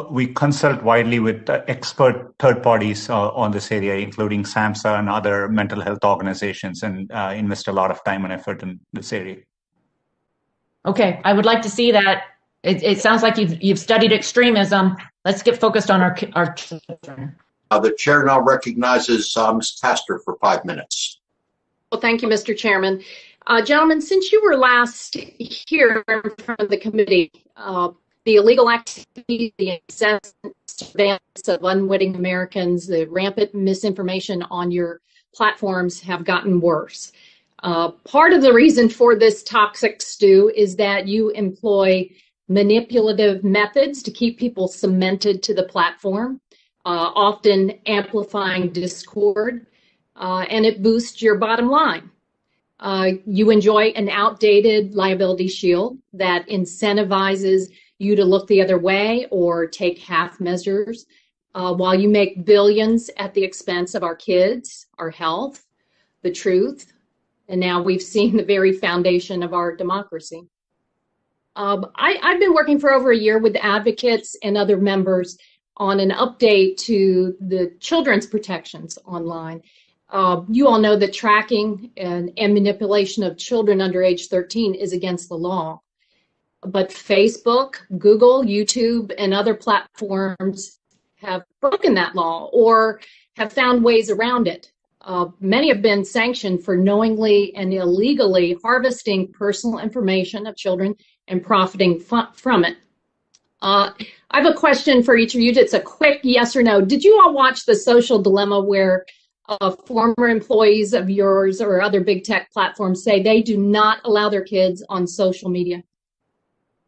We consult widely with expert third parties on this area, including SAMHSA and other mental health organizations, and invest a lot of time and effort in this area. Okay. I would like to see that. It sounds like you've studied extremism. Let's get focused on our children. The chair now recognizes Ms. Taster for 5 minutes. Well, thank you, Mr. Chairman. Gentlemen, since you were last here in front of the committee, the illegal activity, the incessant surveillance of unwitting Americans, the rampant misinformation on your platforms have gotten worse. Part of the reason for this toxic stew is that you employ manipulative methods to keep people cemented to the platform, often amplifying discord, and it boosts your bottom line. You enjoy an outdated liability shield that incentivizes you to look the other way or take half measures, while you make billions at the expense of our kids, our health, the truth, and now we've seen the very foundation of our democracy. I've been working for over a year with advocates and other members on an update to the children's protections online. You all know that tracking and manipulation of children under age 13 is against the law. But Facebook, Google, YouTube, and other platforms have broken that law or have found ways around it. Many have been sanctioned for knowingly and illegally harvesting personal information of children and profiting from it. I have a question for each of you. It's a quick yes or no. Did you all watch The Social Dilemma, where former employees of yours or other big tech platforms say they do not allow their kids on social media?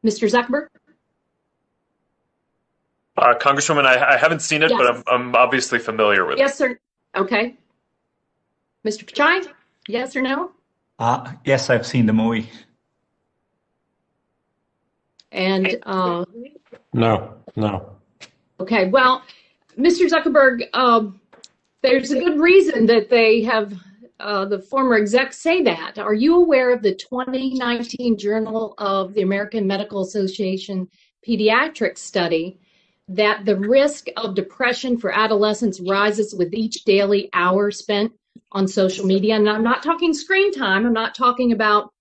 Mr. Zuckerberg? Congresswoman, I haven't seen it, yes, but I'm obviously familiar with it. Yes, sir. Okay. Mr. Pichai, yes or no? Yes, I've seen the movie. And No. Okay, well, Mr. Zuckerberg, there's a good reason that they have the former execs say that. Are you aware of the 2019 Journal of the American Medical Association Pediatrics study that the risk of depression for adolescents rises with each daily hour spent on social media? And I'm not talking screen time. I'm not talking about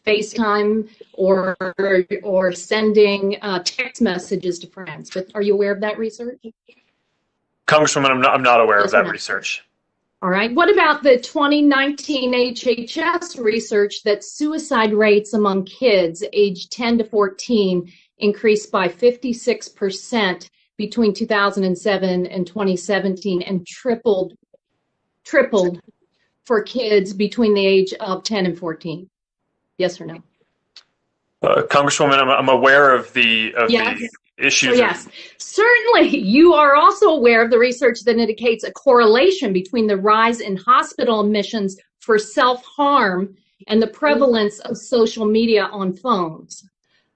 FaceTime or sending text messages to friends. But are you aware of that research? Congresswoman, I'm not aware of that research. All right. What about the 2019 HHS research that suicide rates among kids aged 10 to 14 increased by 56% between 2007 and 2017 and tripled for kids between the age of 10 and 14? Yes or no? Congresswoman, I'm aware of the issues. Yes, certainly. You are also aware of the research that indicates a correlation between the rise in hospital admissions for self-harm and the prevalence of social media on phones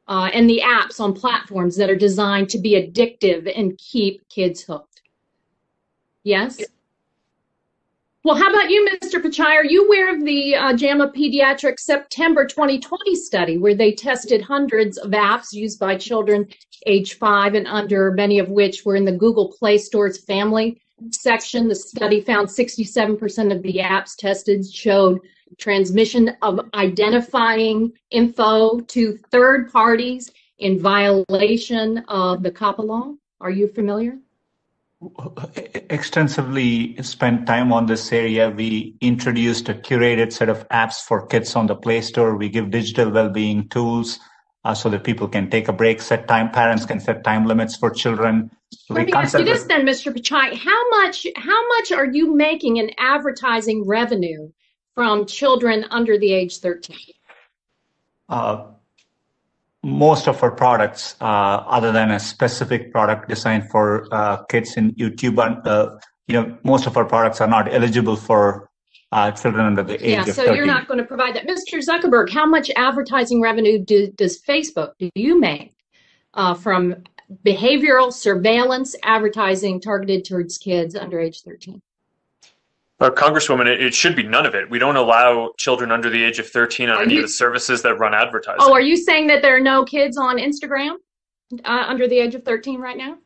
and the apps on platforms that are designed to be addictive and keep kids hooked. Yes? Well, how about you, Mr. Pichai? Are you aware of the JAMA Pediatrics September 2020 study where they tested hundreds of apps used by children age 5 and under, many of which were in the Google Play Store's family section? The study found 67% of the apps tested showed transmission of identifying info to third parties in violation of the COPPA law. Are you familiar? Extensively spent time on this area. We introduced a curated set of apps for kids on the Play Store. We give digital well-being tools so that people can take a break, set time, parents can set time limits for children. Let me ask you this then, Mr. Pichai. How much are you making in advertising revenue from children under the age 13? Most of our products, other than a specific product designed for kids in YouTube, most of our products are not eligible for children under the age of 13. So you're not going to provide that. Mr. Zuckerberg, how much advertising revenue does Facebook, do you make from behavioral surveillance advertising targeted towards kids under age 13? Congresswoman, it should be none of it. We don't allow children under the age of 13 on any of the services that run advertising. Oh, are you saying that there are no kids on Instagram under the age of 13 right now?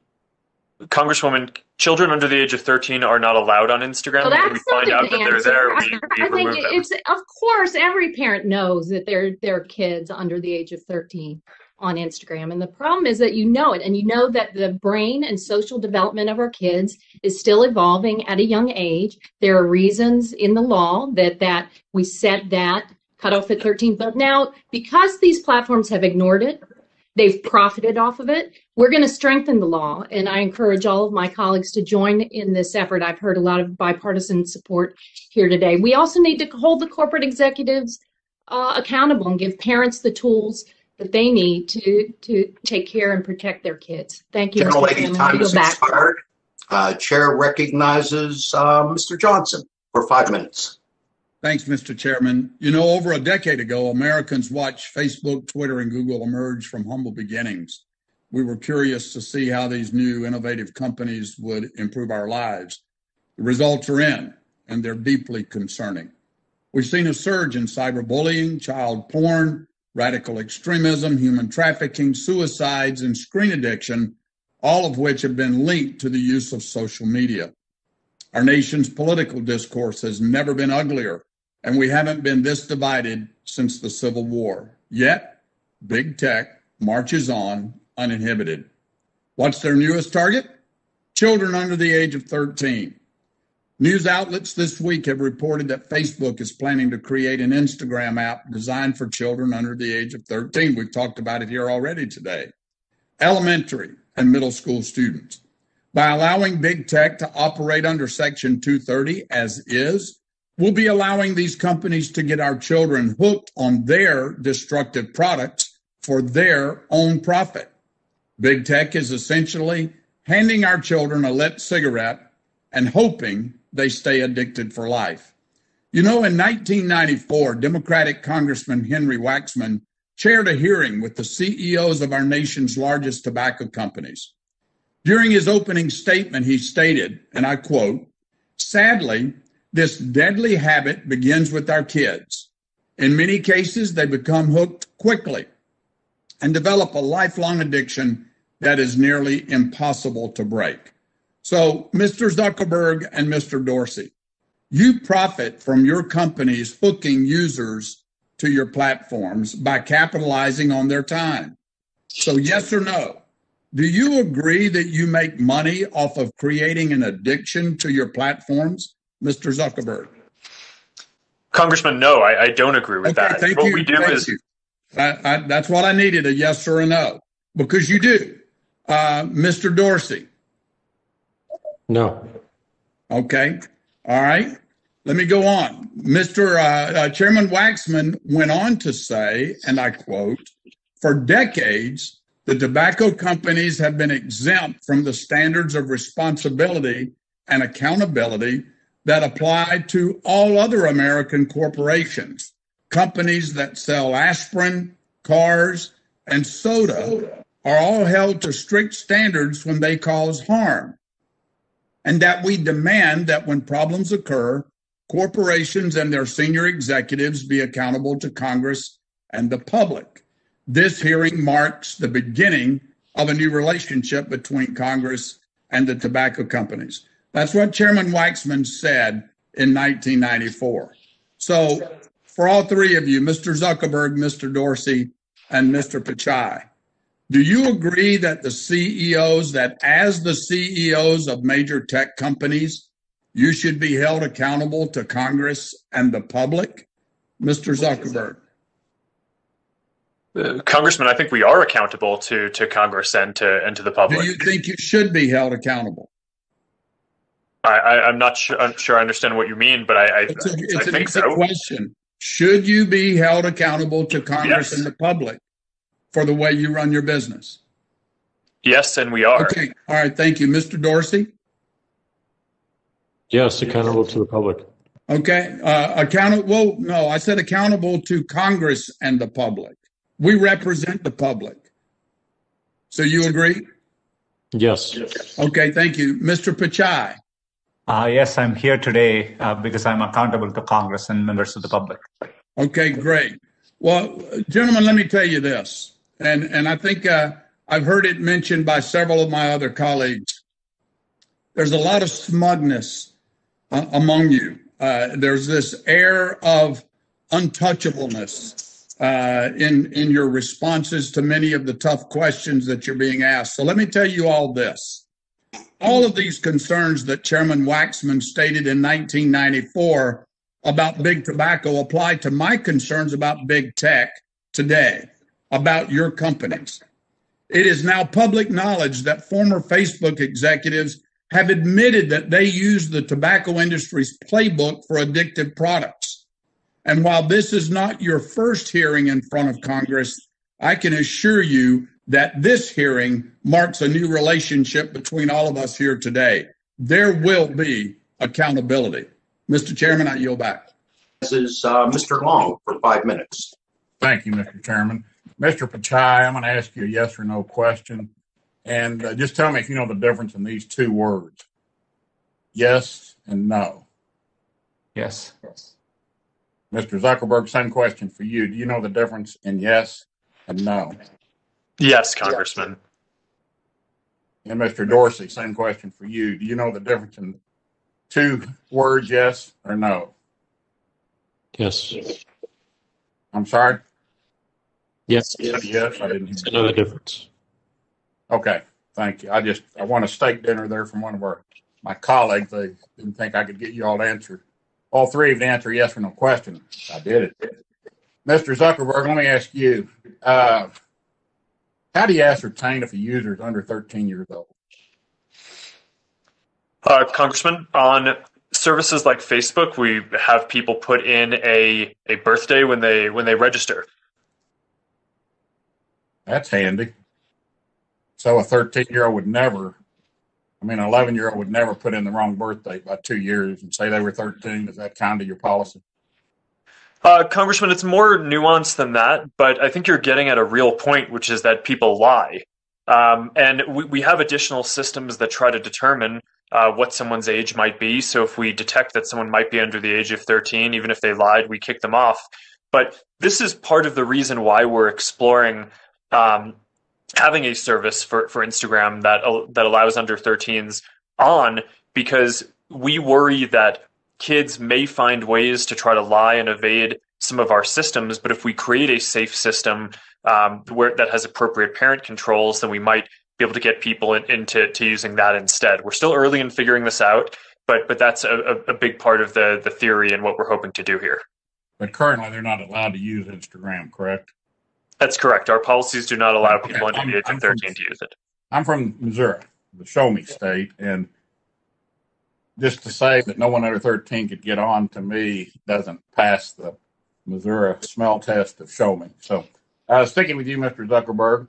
Congresswoman, children under the age of 13 are not allowed on Instagram. Well, when we find out that they're there, we I remove think them. it's, of course, every parent knows that there are kids under the age of 13 on Instagram. And the problem is that you know it, and you know that the brain and social development of our kids is still evolving at a young age. There are reasons in the law that we set that cutoff at 13. But now, because these platforms have ignored it, they've profited off of it, we're going to strengthen the law. And I encourage all of my colleagues to join in this effort. I've heard a lot of bipartisan support here today. We also need to hold the corporate executives accountable and give parents the tools that they need to take care and protect their kids. Thank you, General Mr. Lady, Chairman. time Go is back. expired. Chair recognizes Mr. Johnson for 5 minutes. Thanks, Mr. Chairman. You know, over a decade ago, Americans watched Facebook, Twitter, and Google emerge from humble beginnings. We were curious to see how these new innovative companies would improve our lives. The results are in, and they're deeply concerning. We've seen a surge in cyberbullying, child porn, radical extremism, human trafficking, suicides, and screen addiction, all of which have been linked to the use of social media. Our nation's political discourse has never been uglier, and we haven't been this divided since the Civil War. Yet, big tech marches on uninhibited. What's their newest target? Children under the age of 13. News outlets this week have reported that Facebook is planning to create an Instagram app designed for children under the age of 13. We've talked about it here already today. Elementary and middle school students. By allowing big tech to operate under Section 230 as is, we'll be allowing these companies to get our children hooked on their destructive products for their own profit. Big tech is essentially handing our children a lit cigarette and hoping they stay addicted for life. You know, in 1994, Democratic Congressman Henry Waxman chaired a hearing with the CEOs of our nation's largest tobacco companies. During his opening statement, he stated, and I quote, "Sadly, this deadly habit begins with our kids. In many cases, they become hooked quickly and develop a lifelong addiction that is nearly impossible to break." So, Mr. Zuckerberg and Mr. Dorsey, you profit from your companies hooking users to your platforms by capitalizing on their time. So, yes or no? Do you agree that you make money off of creating an addiction to your platforms, Mr. Zuckerberg? Congressman, no, I don't agree with that. Thank what you. we do Thank is you. That's what I needed, a yes or a no, because you do. Mr. Dorsey? No. Okay. All right. Let me go on. Mr. Chairman Waxman went on to say, and I quote, "For decades, the tobacco companies have been exempt from the standards of responsibility and accountability that apply to all other American corporations. Companies that sell aspirin, cars, and soda are all held to strict standards when they cause harm. And that we demand that when problems occur, corporations and their senior executives be accountable to Congress and the public. This hearing marks the beginning of a new relationship between Congress and the tobacco companies." That's what Chairman Waxman said in 1994. So for all three of you, Mr. Zuckerberg, Mr. Dorsey, and Mr. Pichai, do you agree that the CEOs, that as the CEOs of major tech companies, you should be held accountable to Congress and the public? Mr. Zuckerberg. Congressman, I think we are accountable to Congress and to the public. Do you think you should be held accountable? I'm not sure. I'm sure I understand what you mean, but I think so. Question. Should you be held accountable to Congress and the public for the way you run your business? Yes, and we are. Okay. All right. Thank you. Mr. Dorsey? Yes, accountable to the public. Okay. Well, no, I said accountable to Congress and the public. We represent the public. So you agree? Yes. Okay. Thank you. Mr. Pichai? Yes, I'm here today because I'm accountable to Congress and members of the public. Okay, great. Well, gentlemen, let me tell you this, and I think I've heard it mentioned by several of my other colleagues. There's a lot of smugness among you. There's this air of untouchableness in your responses to many of the tough questions that you're being asked. So let me tell you all this. All of these concerns that Chairman Waxman stated in 1994 about big tobacco apply to my concerns about big tech today, about your companies. It is now public knowledge that former Facebook executives have admitted that they use the tobacco industry's playbook for addictive products. And while this is not your first hearing in front of Congress, I can assure you that this hearing marks a new relationship between all of us here today. There will be accountability. Mr. Chairman, I yield back. This is Mr. Long for 5 minutes. Thank you, Mr. Chairman. Mr. Pichai, I'm going to ask you a yes or no question. And just tell me if you know the difference in these two words. Yes and no. Yes. Mr. Zuckerberg, same question for you. Do you know the difference in yes and no? Yes, Congressman. And Mr. Dorsey, same question for you. Do you know the difference in two words, yes or no? Yes. I'm sorry? Yes. Yes, I didn't hear. I know the difference. Okay, thank you. I want a steak dinner there from one of my colleagues. They didn't think I could get you all to answer, all three of you to answer yes or no question. I did it. Mr. Zuckerberg, let me ask you, how do you ascertain if a user is under 13 years old? Congressman, on services like Facebook, we have people put in a birthday when they register. That's handy. So a 13-year-old would never, an 11-year-old would never put in the wrong birthday by 2 years and say they were 13. Is that kind of your policy? Congressman, it's more nuanced than that, but I think you're getting at a real point, which is that people lie. And we have additional systems that try to determine what someone's age might be. So if we detect that someone might be under the age of 13, even if they lied, we kick them off. But this is part of the reason why we're exploring having a service for Instagram that allows under 13s on, because we worry that kids may find ways to try to lie and evade some of our systems. But if we create a safe system that has appropriate parent controls, then we might be able to get people into using that instead. We're still early in figuring this out, but that's a big part of the theory and what we're hoping to do here. But currently, they're not allowed to use Instagram, correct? That's correct. Our policies do not allow people under the age of 13 to use it. I'm from Missouri, the show me state, and just to say that no one under 13 could get on, to me, doesn't pass the Missouri smell test of show me. So sticking with you, Mr. Zuckerberg,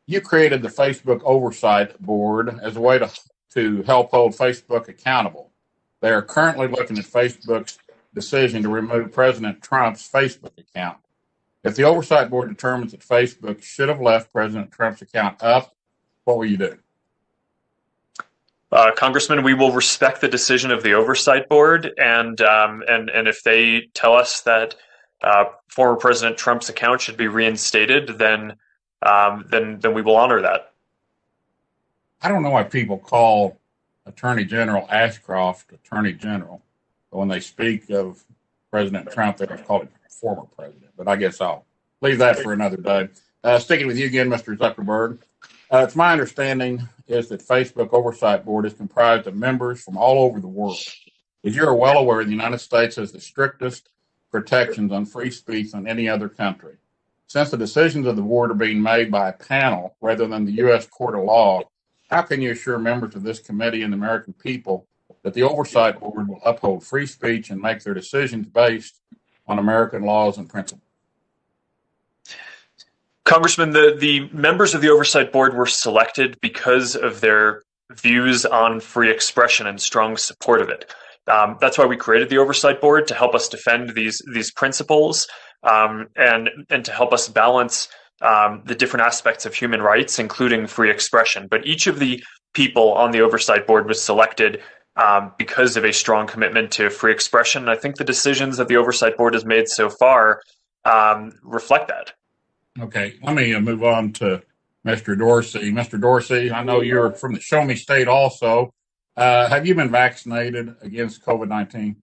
you created the Facebook Oversight Board as a way to help hold Facebook accountable. They are currently looking at Facebook's decision to remove President Trump's Facebook account. If the Oversight Board determines that Facebook should have left President Trump's account up, what will you do? Congressman, we will respect the decision of the Oversight Board, and if they tell us that former President Trump's account should be reinstated, then we will honor that. I don't know why people call Attorney General Ashcroft Attorney General, but when they speak of President Trump, they just call him former president. But I guess I'll leave that for another day. Sticking with you again, Mr. Zuckerberg, it's my understanding is that Facebook Oversight Board is comprised of members from all over the world. As you're well aware, the United States has the strictest protections on free speech than any other country. Since the decisions of the board are being made by a panel rather than the U.S. Court of Law, how can you assure members of this committee and the American people that the Oversight Board will uphold free speech and make their decisions based on American laws and principles? Congressman, the members of the Oversight Board were selected because of their views on free expression and strong support of it. That's why we created the Oversight Board, to help us defend these principles and to help us balance the different aspects of human rights, including free expression. But each of the people on the Oversight Board was selected because of a strong commitment to free expression. And I think the decisions that the Oversight Board has made so far reflect that. Okay, let me move on to Mr. Dorsey. Mr. Dorsey, I know you're from the Show Me State also. Have you been vaccinated against COVID-19?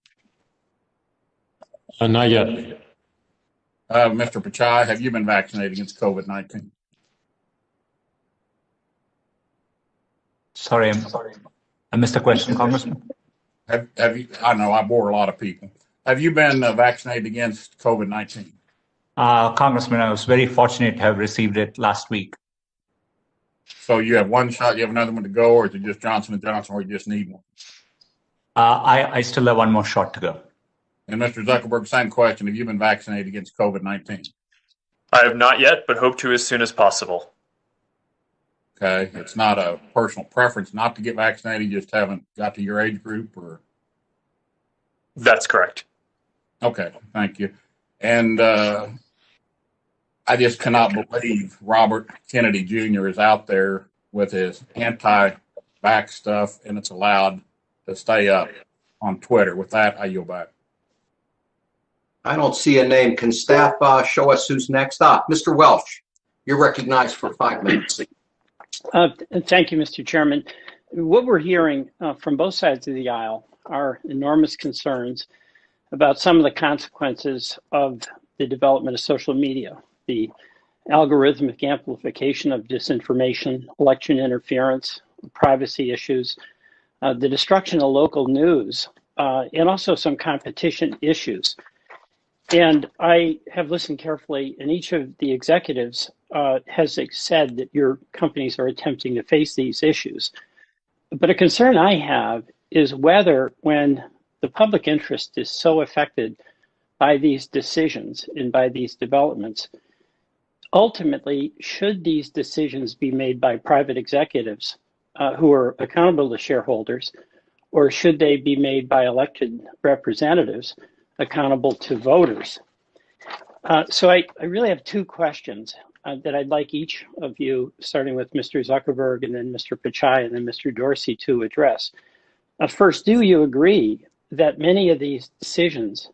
Not yet. Mr. Pichai, have you been vaccinated against COVID-19? Sorry, I missed the question, Congressman. Have you? I know I bore a lot of people. Have you been vaccinated against COVID-19? Congressman, I was very fortunate to have received it last week. So you have one shot, you have another one to go, or is it just Johnson & Johnson, or you just need one? I still have one more shot to go. And Mr. Zuckerberg, same question. Have you been vaccinated against COVID-19? I have not yet, but hope to as soon as possible. Okay. It's not a personal preference not to get vaccinated. You just haven't got to your age group, or? That's correct. Okay. Thank you. And I just cannot believe Robert Kennedy Jr. is out there with his anti-vax stuff, and it's allowed to stay up on Twitter. With that, I yield back. I don't see a name. Can staff show us who's next? Mr. Welch, you're recognized for 5 minutes. Thank you, Mr. Chairman. What we're hearing from both sides of the aisle are enormous concerns about some of the consequences of the development of social media, the algorithmic amplification of disinformation, election interference, privacy issues, the destruction of local news, and also some competition issues. And I have listened carefully, and each of the executives has said that your companies are attempting to face these issues. But a concern I have is whether, when the public interest is so affected by these decisions and by these developments, ultimately, should these decisions be made by private executives who are accountable to shareholders, or should they be made by elected representatives accountable to voters? So I really have two questions that I'd like each of you, starting with Mr. Zuckerberg and then Mr. Pichai and then Mr. Dorsey, to address. First, do you agree that many of these decisions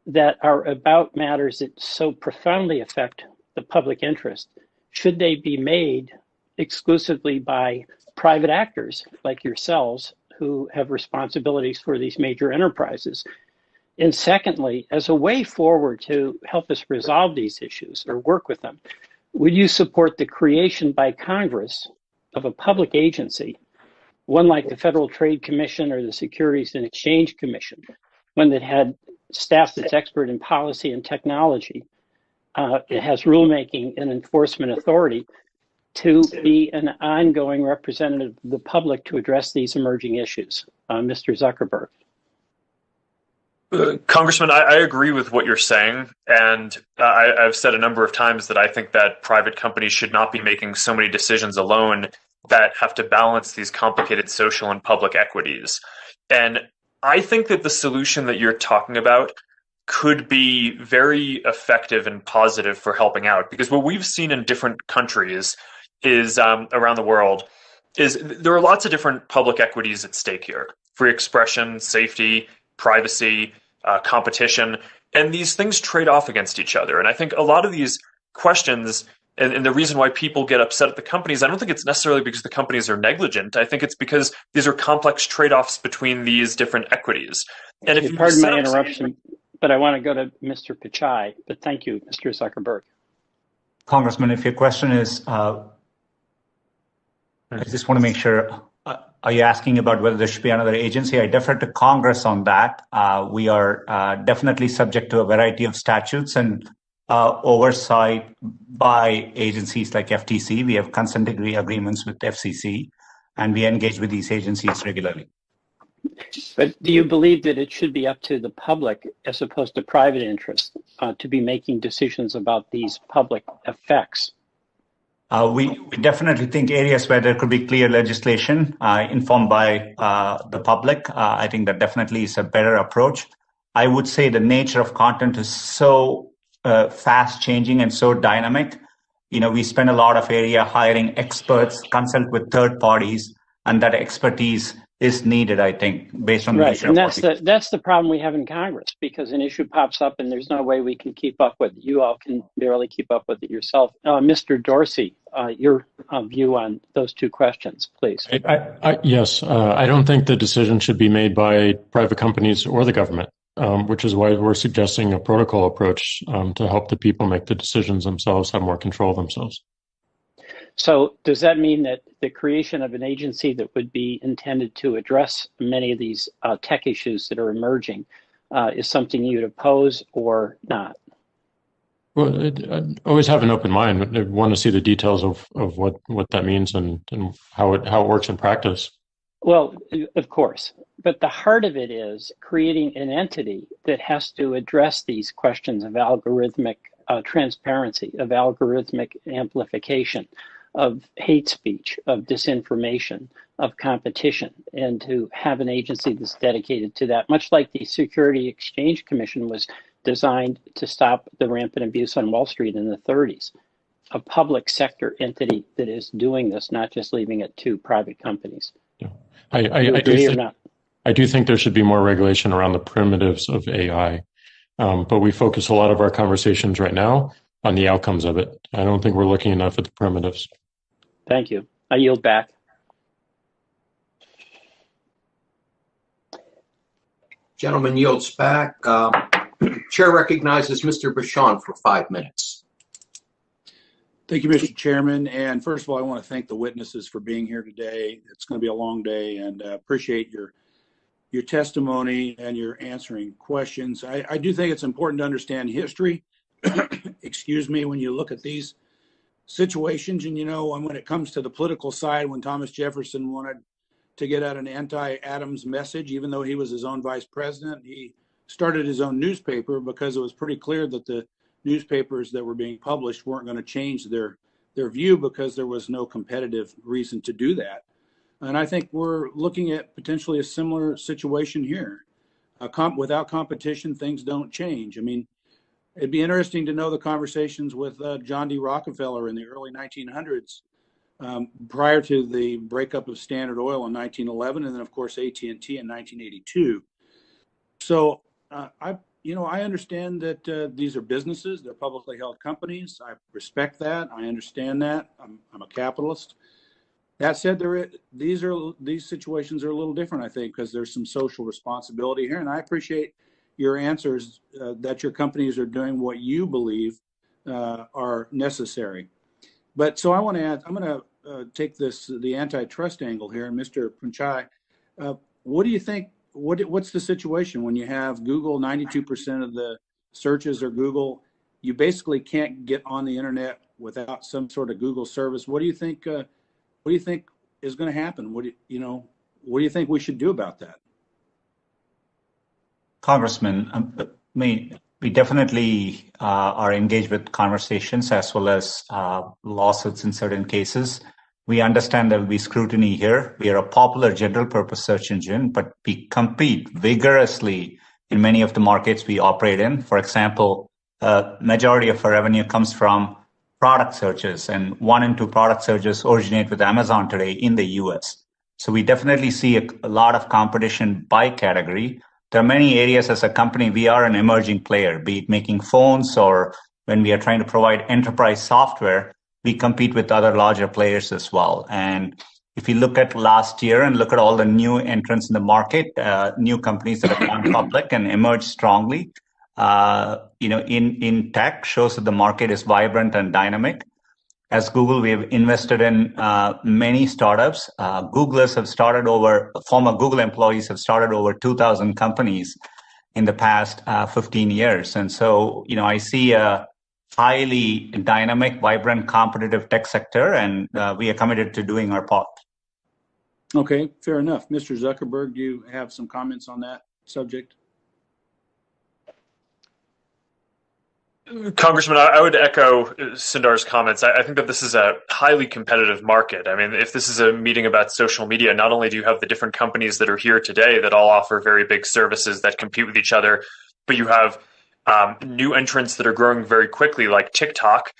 that are about matters that so profoundly affect the public interest, should they be made exclusively by private actors like yourselves who have responsibilities for these major enterprises? And secondly, as a way forward to help us resolve these issues or work with them, would you support the creation by Congress of a public agency, one like the Federal Trade Commission or the Securities and Exchange Commission, one that had staff that's expert in policy and technology, it has rulemaking and enforcement authority, to be an ongoing representative of the public to address these emerging issues? Mr. Zuckerberg. Congressman, I agree with what you're saying, and I've said a number of times that I think that private companies should not be making so many decisions alone that have to balance these complicated social and public equities. And I think that the solution that you're talking about could be very effective and positive for helping out, because what we've seen in different countries is around the world is there are lots of different public equities at stake here: free expression, safety, privacy, competition, and these things trade off against each other. And I think a lot of these questions and the reason why people get upset at the companies, I don't think it's necessarily because the companies are negligent. I think it's because these are complex trade-offs between these different equities. And if you pardon my interruption, but I want to go to Mr. Pichai. But thank you, Mr. Zuckerberg. Congressman, if your question is, I just want to make sure, are you asking about whether there should be another agency? I defer to Congress on that. We are definitely subject to a variety of statutes and oversight by agencies like FTC. We have consent decree agreements with FCC, and we engage with these agencies regularly. But do you believe that it should be up to the public, as opposed to private interests, to be making decisions about these public effects? We definitely think areas where there could be clear legislation informed by the public, I think that definitely is a better approach. I would say the nature of content is so fast changing and so dynamic. You know, we spend a lot of area hiring experts, consult with third parties, and that expertise is needed, I think, based on the nature and of that's the problem we have in Congress, because an issue pops up and there's no way we can keep up with it. You all can barely keep up with it yourself. Mr. Dorsey, your view on those two questions, please. Yes, I don't think the decision should be made by private companies or the government. which is why we're suggesting a protocol approach to help the people make the decisions themselves, have more control themselves. So does that mean that the creation of an agency that would be intended to address many of these tech issues that are emerging is something you'd oppose or not? Well, I always have an open mind. I want to see the details of what that means and how it works in practice. Well, of course. But the heart of it is creating an entity that has to address these questions of algorithmic transparency, of algorithmic amplification, of hate speech, of disinformation, of competition, and to have an agency that's dedicated to that, much like the Security Exchange Commission was designed to stop the rampant abuse on Wall Street in the 30s. A public sector entity that is doing this, not just leaving it to private companies. Yeah. I do think there should be more regulation around the primitives of AI, but we focus a lot of our conversations right now on the outcomes of it. I don't think we're looking enough at the primitives. Thank you. I yield back. Gentleman yields back. Chair recognizes Mr. Bashan for 5 minutes. Thank you, Mr. Chairman. And first of all, I want to thank the witnesses for being here today. It's going to be a long day, and appreciate your testimony and your answering questions. I do think it's important to understand history, excuse me, when you look at these situations. And, when it comes to the political side, when Thomas Jefferson wanted to get out an anti-Adams message, even though he was his own vice president, he started his own newspaper because it was pretty clear that the newspapers that were being published weren't going to change their view because there was no competitive reason to do that. And I think we're looking at potentially a similar situation here. Without competition, things don't change. I mean, it'd be interesting to know the conversations with John D. Rockefeller in the early 1900s, prior to the breakup of Standard Oil in 1911, and then of course AT&T in 1982. So I understand that these are businesses, they're publicly held companies. I respect that. I understand that. I'm a capitalist. That said, these situations are a little different, I think, because there's some social responsibility here. And I appreciate your answers that your companies are doing what you believe are necessary. But so I want to add, I'm going to take the antitrust angle here. And Mr. Pichai, what do you think? What's the situation when you have Google? 92% of the searches are Google. You basically can't get on the internet without some sort of Google service. What do you think? What do you think is going to happen? What do you think we should do about that? Congressman, we definitely are engaged with conversations as well as lawsuits in certain cases. We understand there will be scrutiny here. We are a popular general purpose search engine, but we compete vigorously in many of the markets we operate in. For example, majority of our revenue comes from product searches, and 1 in 2 product searches originate with Amazon today in the US. So we definitely see a lot of competition by category. There are many areas as a company, we are an emerging player, be it making phones or when we are trying to provide enterprise software, we compete with other larger players as well. And if you look at last year and look at all the new entrants in the market, new companies that have gone public and emerged strongly, in tech shows that the market is vibrant and dynamic. As Google, we have invested in many startups. Former Google employees have started over 2,000 companies in the past 15 years. And so, I see a highly dynamic, vibrant, competitive tech sector, and we are committed to doing our part. Okay, fair enough. Mr. Zuckerberg, do you have some comments on that subject? Congressman, I would echo Sundar's comments. I think that this is a highly competitive market. I mean, if this is a meeting about social media, not only do you have the different companies that are here today that all offer very big services that compete with each other, but you have new entrants that are growing very quickly, like TikTok,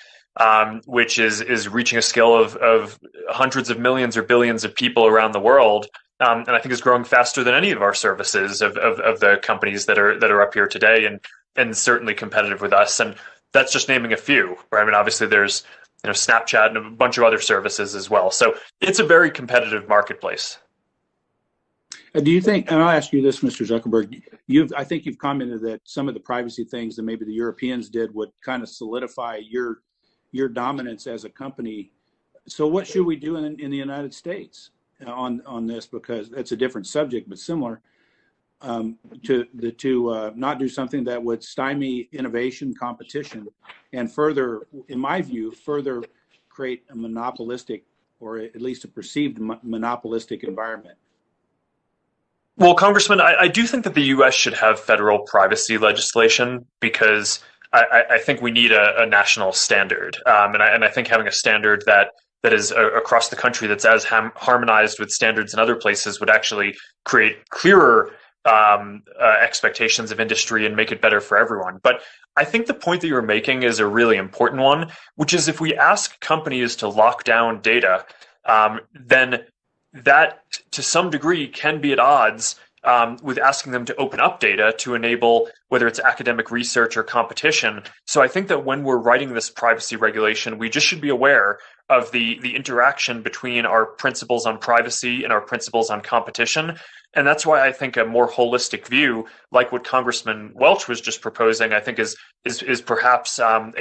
which is reaching a scale of hundreds of millions or billions of people around the world, and I think is growing faster than any of our services of the companies that are up here today, and certainly competitive with us. And that's just naming a few. Right? I mean, obviously there's Snapchat and a bunch of other services as well. So it's a very competitive marketplace. Do you think, and I'll ask you this, Mr. Zuckerberg, I think you've commented that some of the privacy things that maybe the Europeans did would kind of solidify your dominance as a company. So what should we do in the United States on this? Because it's a different subject, but similar, to not do something that would stymie innovation, competition, and further, in my view, further create a monopolistic, or at least a perceived monopolistic environment. Well, Congressman, I do think that the U.S. should have federal privacy legislation because I think we need a national standard, and I think having a standard that is across the country that's as harmonized with standards in other places would actually create clearer expectations of industry and make it better for everyone. But I think the point that you're making is a really important one, which is if we ask companies to lock down data, then that to some degree can be at odds with asking them to open up data to enable whether it's academic research or competition. So I think that when we're writing this privacy regulation, we just should be aware of the interaction between our principles on privacy and our principles on competition. And that's why I think a more holistic view, like what Congressman Welch was just proposing, I think is perhaps a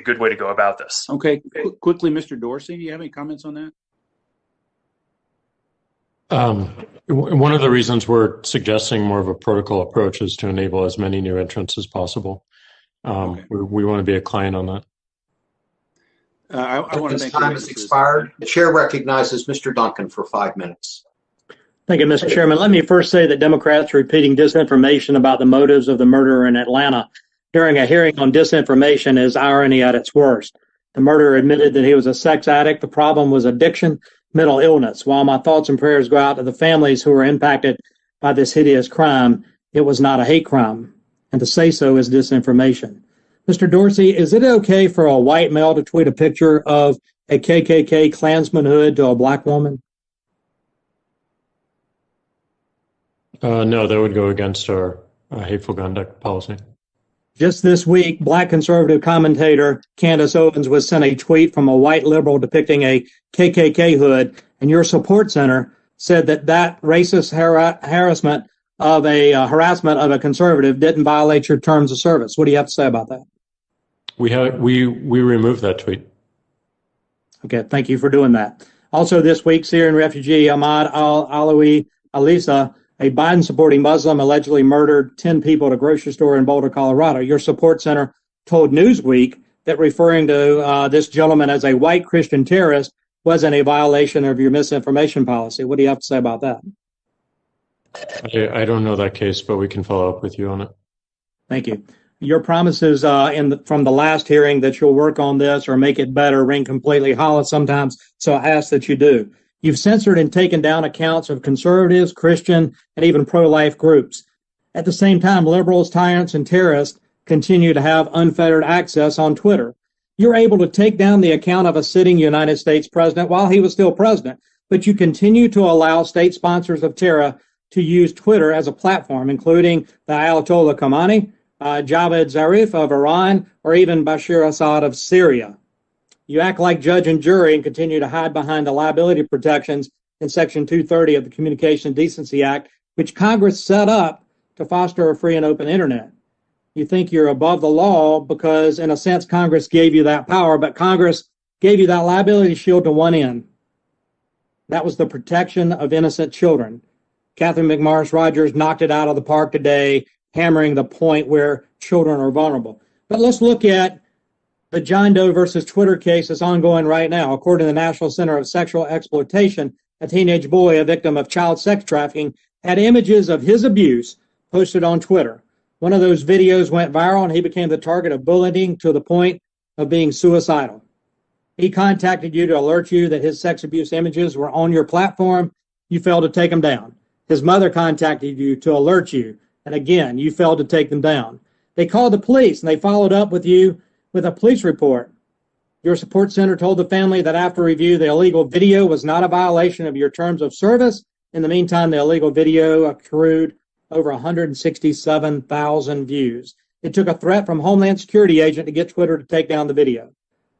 good way to go about this. Okay, quickly, Mr. Dorsey, do you have any comments on that? One of the reasons we're suggesting more of a protocol approach is to enable as many new entrants as possible. Okay. We want to be a client on that. I want to thank you. Time has expired. The chair recognizes Mr. Duncan for 5 minutes. Thank you, Mr. Chairman. Let me first say that Democrats are repeating disinformation about the motives of the murderer in Atlanta during a hearing on disinformation is irony at its worst. The murderer admitted that he was a sex addict. The problem was addiction, mental illness. While my thoughts and prayers go out to the families who were impacted by this hideous crime, it was not a hate crime. And to say so is disinformation. Mr. Dorsey, is it okay for a white male to tweet a picture of a KKK Klansman hood to a black woman? No, that would go against our hateful conduct policy. Just this week, black conservative commentator Candace Owens was sent a tweet from a white liberal depicting a KKK hood, and your support center said that racist harassment of a conservative didn't violate your terms of service. What do you have to say about that? We removed that tweet. Okay, thank you for doing that. Also this week, Syrian refugee Ahmad al-Alawi Alisa, a Biden-supporting Muslim, allegedly murdered 10 people at a grocery store in Boulder, Colorado. Your support center told Newsweek that referring to this gentleman as a white Christian terrorist wasn't a violation of your misinformation policy. What do you have to say about that? I don't know that case, but we can follow up with you on it. Thank you. Your promises from the last hearing that you'll work on this or make it better ring completely hollow sometimes, so I ask that you do. You've censored and taken down accounts of conservatives, Christian, and even pro-life groups. At the same time, liberals, tyrants, and terrorists continue to have unfettered access on Twitter. You're able to take down the account of a sitting United States president while he was still president, but you continue to allow state sponsors of terror to use Twitter as a platform, including the Ayatollah Khamenei, Javad Zarif of Iran, or even Bashar Assad of Syria. You act like judge and jury and continue to hide behind the liability protections in Section 230 of the Communications Decency Act, which Congress set up to foster a free and open internet. You think you're above the law because, in a sense, Congress gave you that power, but Congress gave you that liability shield to one end. That was the protection of innocent children. Catherine McMorris Rodgers knocked it out of the park today, hammering the point where children are vulnerable. But let's look at the John Doe versus Twitter case that's ongoing right now. According to the National Center of Sexual Exploitation, a teenage boy, a victim of child sex trafficking, had images of his abuse posted on Twitter. One of those videos went viral and he became the target of bullying to the point of being suicidal. He contacted you to alert you that his sex abuse images were on your platform. You failed to take them down. His mother contacted you to alert you, and again, you failed to take them down. They called the police and they followed up with you with a police report. Your support center told the family that after review, the illegal video was not a violation of your terms of service. In the meantime, the illegal video accrued over 167,000 views. It took a threat from Homeland Security agent to get Twitter to take down the video.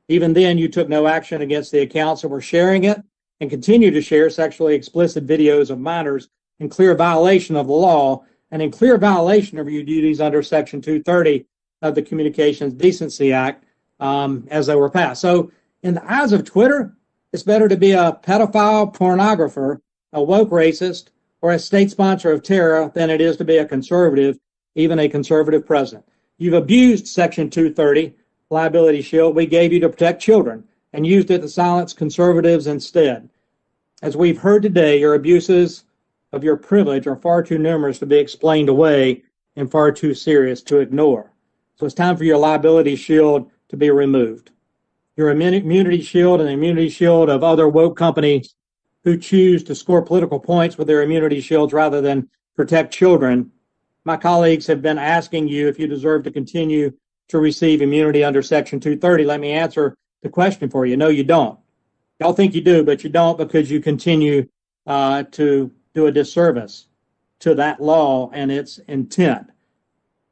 Even then, you took no action against the accounts that were sharing it and continue to share sexually explicit videos of minors in clear violation of the law and in clear violation of your duties under Section 230 of the Communications Decency Act as they were passed. So in the eyes of Twitter, it's better to be a pedophile pornographer, a woke racist, or a state sponsor of terror than it is to be a conservative, even a conservative president. You've abused Section 230 liability shield we gave you to protect children and used it to silence conservatives instead. As we've heard today, your abuses of your privilege are far too numerous to be explained away and far too serious to ignore. So it's time for your liability shield to be removed. Your immunity shield and the immunity shield of other woke companies who choose to score political points with their immunity shields rather than protect children. My colleagues have been asking you if you deserve to continue to receive immunity under Section 230. Let me answer the question for you. No, you don't. Y'all think you do, but you don't, because you continue to do a disservice to that law and its intent.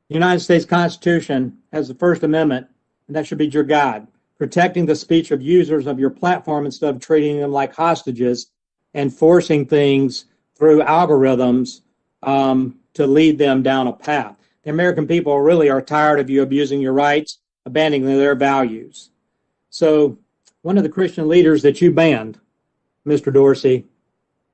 The United States Constitution has the First Amendment, and that should be your guide, protecting the speech of users of your platform instead of treating them like hostages and forcing things through algorithms to lead them down a path. The American people really are tired of you abusing your rights, abandoning their values. So one of the Christian leaders that you banned, Mr. Dorsey,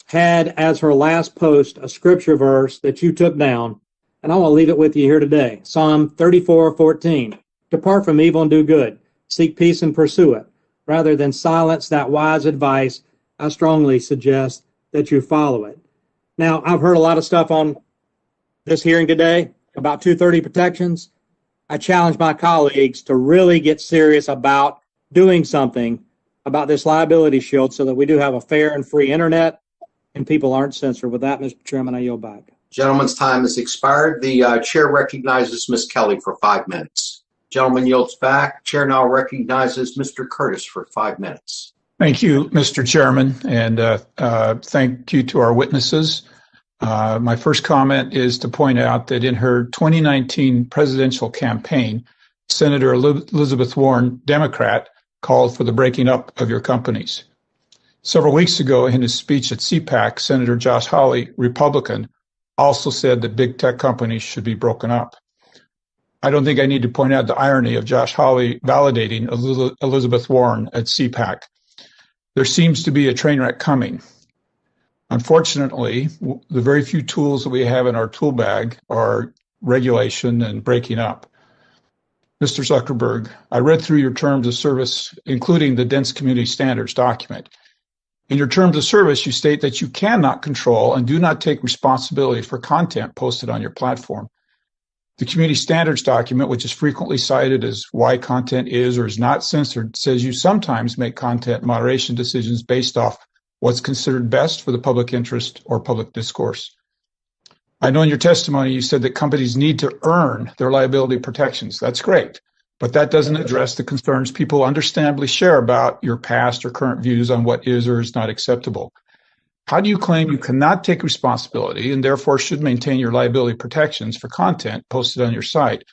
had as her last post a scripture verse that you took down, and I want to leave it with you here today. Psalm 34:14. Depart from evil and do good. Seek peace and pursue it. Rather than silence that wise advice, I strongly suggest that you follow it. Now, I've heard a lot of stuff on this hearing today about 230 protections. I challenge my colleagues to really get serious about doing something about this liability shield so that we do have a fair and free internet and people aren't censored. With that, Mr. Chairman, I yield back. Gentleman's time has expired. The chair recognizes Ms. Kelly for 5 minutes. Gentleman yields back. Chair now recognizes Mr. Curtis for 5 minutes. Thank you, Mr. Chairman, and thank you to our witnesses. My first comment is to point out that in her 2019 presidential campaign, Senator Elizabeth Warren, Democrat, called for the breaking up of your companies. Several weeks ago, in his speech at CPAC, Senator Josh Hawley, Republican, also said that big tech companies should be broken up. I don't think I need to point out the irony of Josh Hawley validating Elizabeth Warren at CPAC. There seems to be a train wreck coming. Unfortunately, the very few tools that we have in our tool bag are regulation and breaking up. Mr. Zuckerberg, I read through your terms of service, including the Dense Community Standards document. In your terms of service, you state that you cannot control and do not take responsibility for content posted on your platform. The Community Standards document, which is frequently cited as why content is or is not censored, says you sometimes make content moderation decisions based off what's considered best for the public interest or public discourse. I know in your testimony you said that companies need to earn their liability protections. That's great, but that doesn't address the concerns people understandably share about your past or current views on what is or is not acceptable. How do you claim you cannot take responsibility and therefore should maintain your liability protections for content posted on your site,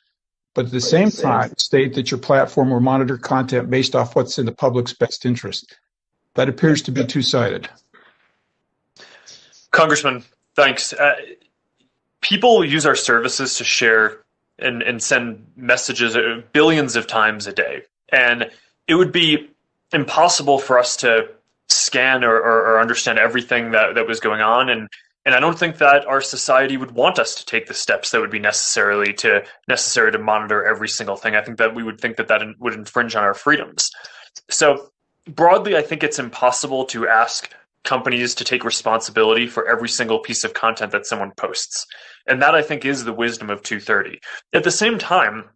but at the same time state that your platform will monitor content based off what's in the public's best interest? That appears to be two-sided. Congressman, thanks. People use our services to share and send messages billions of times a day. And it would be impossible for us to scan or understand everything that was going on. And I don't think that our society would want us to take the steps that would be necessary to monitor every single thing. I think that we would think that would infringe on our freedoms. So broadly, I think it's impossible to ask companies to take responsibility for every single piece of content that someone posts. And that, I think, is the wisdom of 230. At the same time,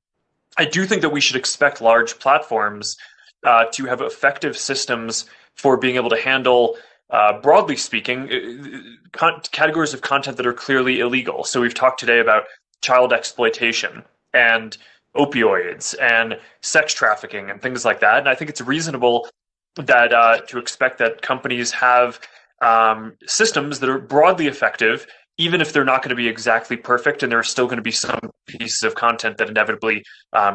I do think that we should expect large platforms to have effective systems for being able to handle, broadly speaking, categories of content that are clearly illegal. So we've talked today about child exploitation and opioids and sex trafficking and things like that. And I think it's reasonable that to expect that companies have systems that are broadly effective, even if they're not going to be exactly perfect, and there are still going to be some pieces of content that inevitably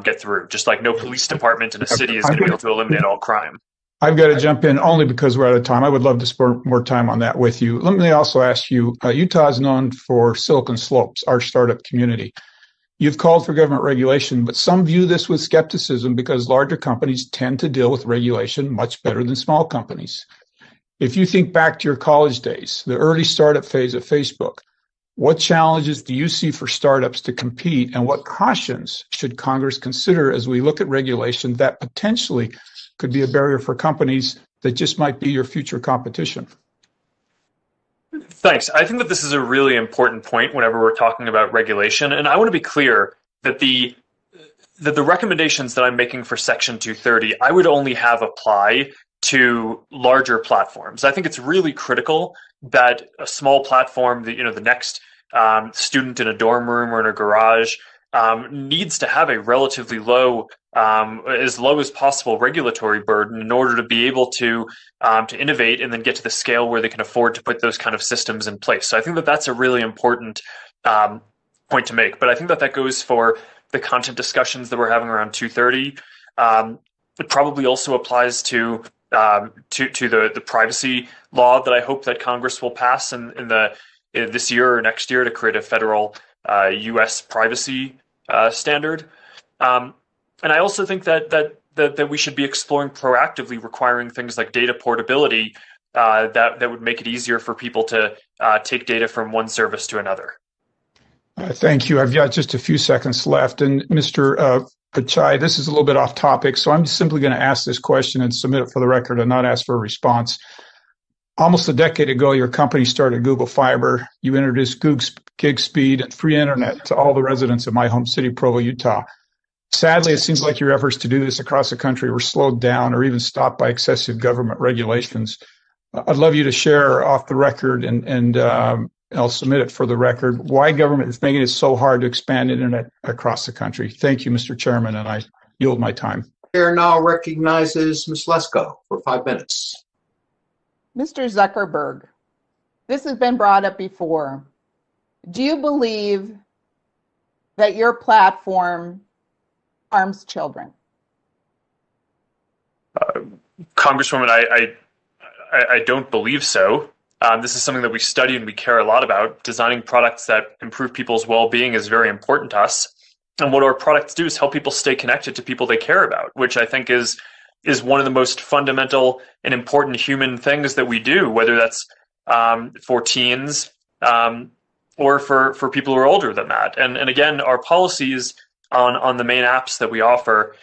get through, just like no police department in a city is going to be able to eliminate all crime. I've got to jump in only because we're out of time. I would love to spend more time on that with you. Let me also ask you, Utah is known for Silicon Slopes, our startup community. You've called for government regulation, but some view this with skepticism because larger companies tend to deal with regulation much better than small companies. If you think back to your college days, the early startup phase of Facebook, what challenges do you see for startups to compete, and what cautions should Congress consider as we look at regulation that potentially could be a barrier for companies that just might be your future competition? Thanks. I think that this is a really important point whenever we're talking about regulation, and I want to be clear that the recommendations that I'm making for Section 230, I would only have apply to larger platforms. I think it's really critical that a small platform, the next student in a dorm room or in a garage, needs to have a relatively low as possible regulatory burden in order to be able to innovate and then get to the scale where they can afford to put those kind of systems in place. So I think that that's a really important point to make. But I think that that goes for the content discussions that we're having around 230. It probably also applies to the privacy law that I hope that Congress will pass in this year or next year to create a federal U.S. privacy standard. And I also think that we should be exploring proactively requiring things like data portability that would make it easier for people to take data from one service to another. Thank you. I've got just a few seconds left. And Mr. Pichai, this is a little bit off topic, so I'm simply going to ask this question and submit it for the record and not ask for a response. Almost a decade ago, your company started Google Fiber. You introduced gig speed and free internet to all the residents of my home city, Provo, Utah. Sadly, it seems like your efforts to do this across the country were slowed down or even stopped by excessive government regulations. I'd love you to share off the record, and I'll submit it for the record, why government is making it so hard to expand internet across the country. Thank you, Mr. Chairman, and I yield my time. Chair now recognizes Ms. Lesko for 5 minutes. Mr. Zuckerberg, this has been brought up before. Do you believe that your platform harms children? Congresswoman, I don't believe so. This is something that we study and we care a lot about. Designing products that improve people's well-being is very important to us. And what our products do is help people stay connected to people they care about, which I think is one of the most fundamental and important human things that we do, whether that's for teens or for people who are older than that. And again, our policies on the main apps that we offer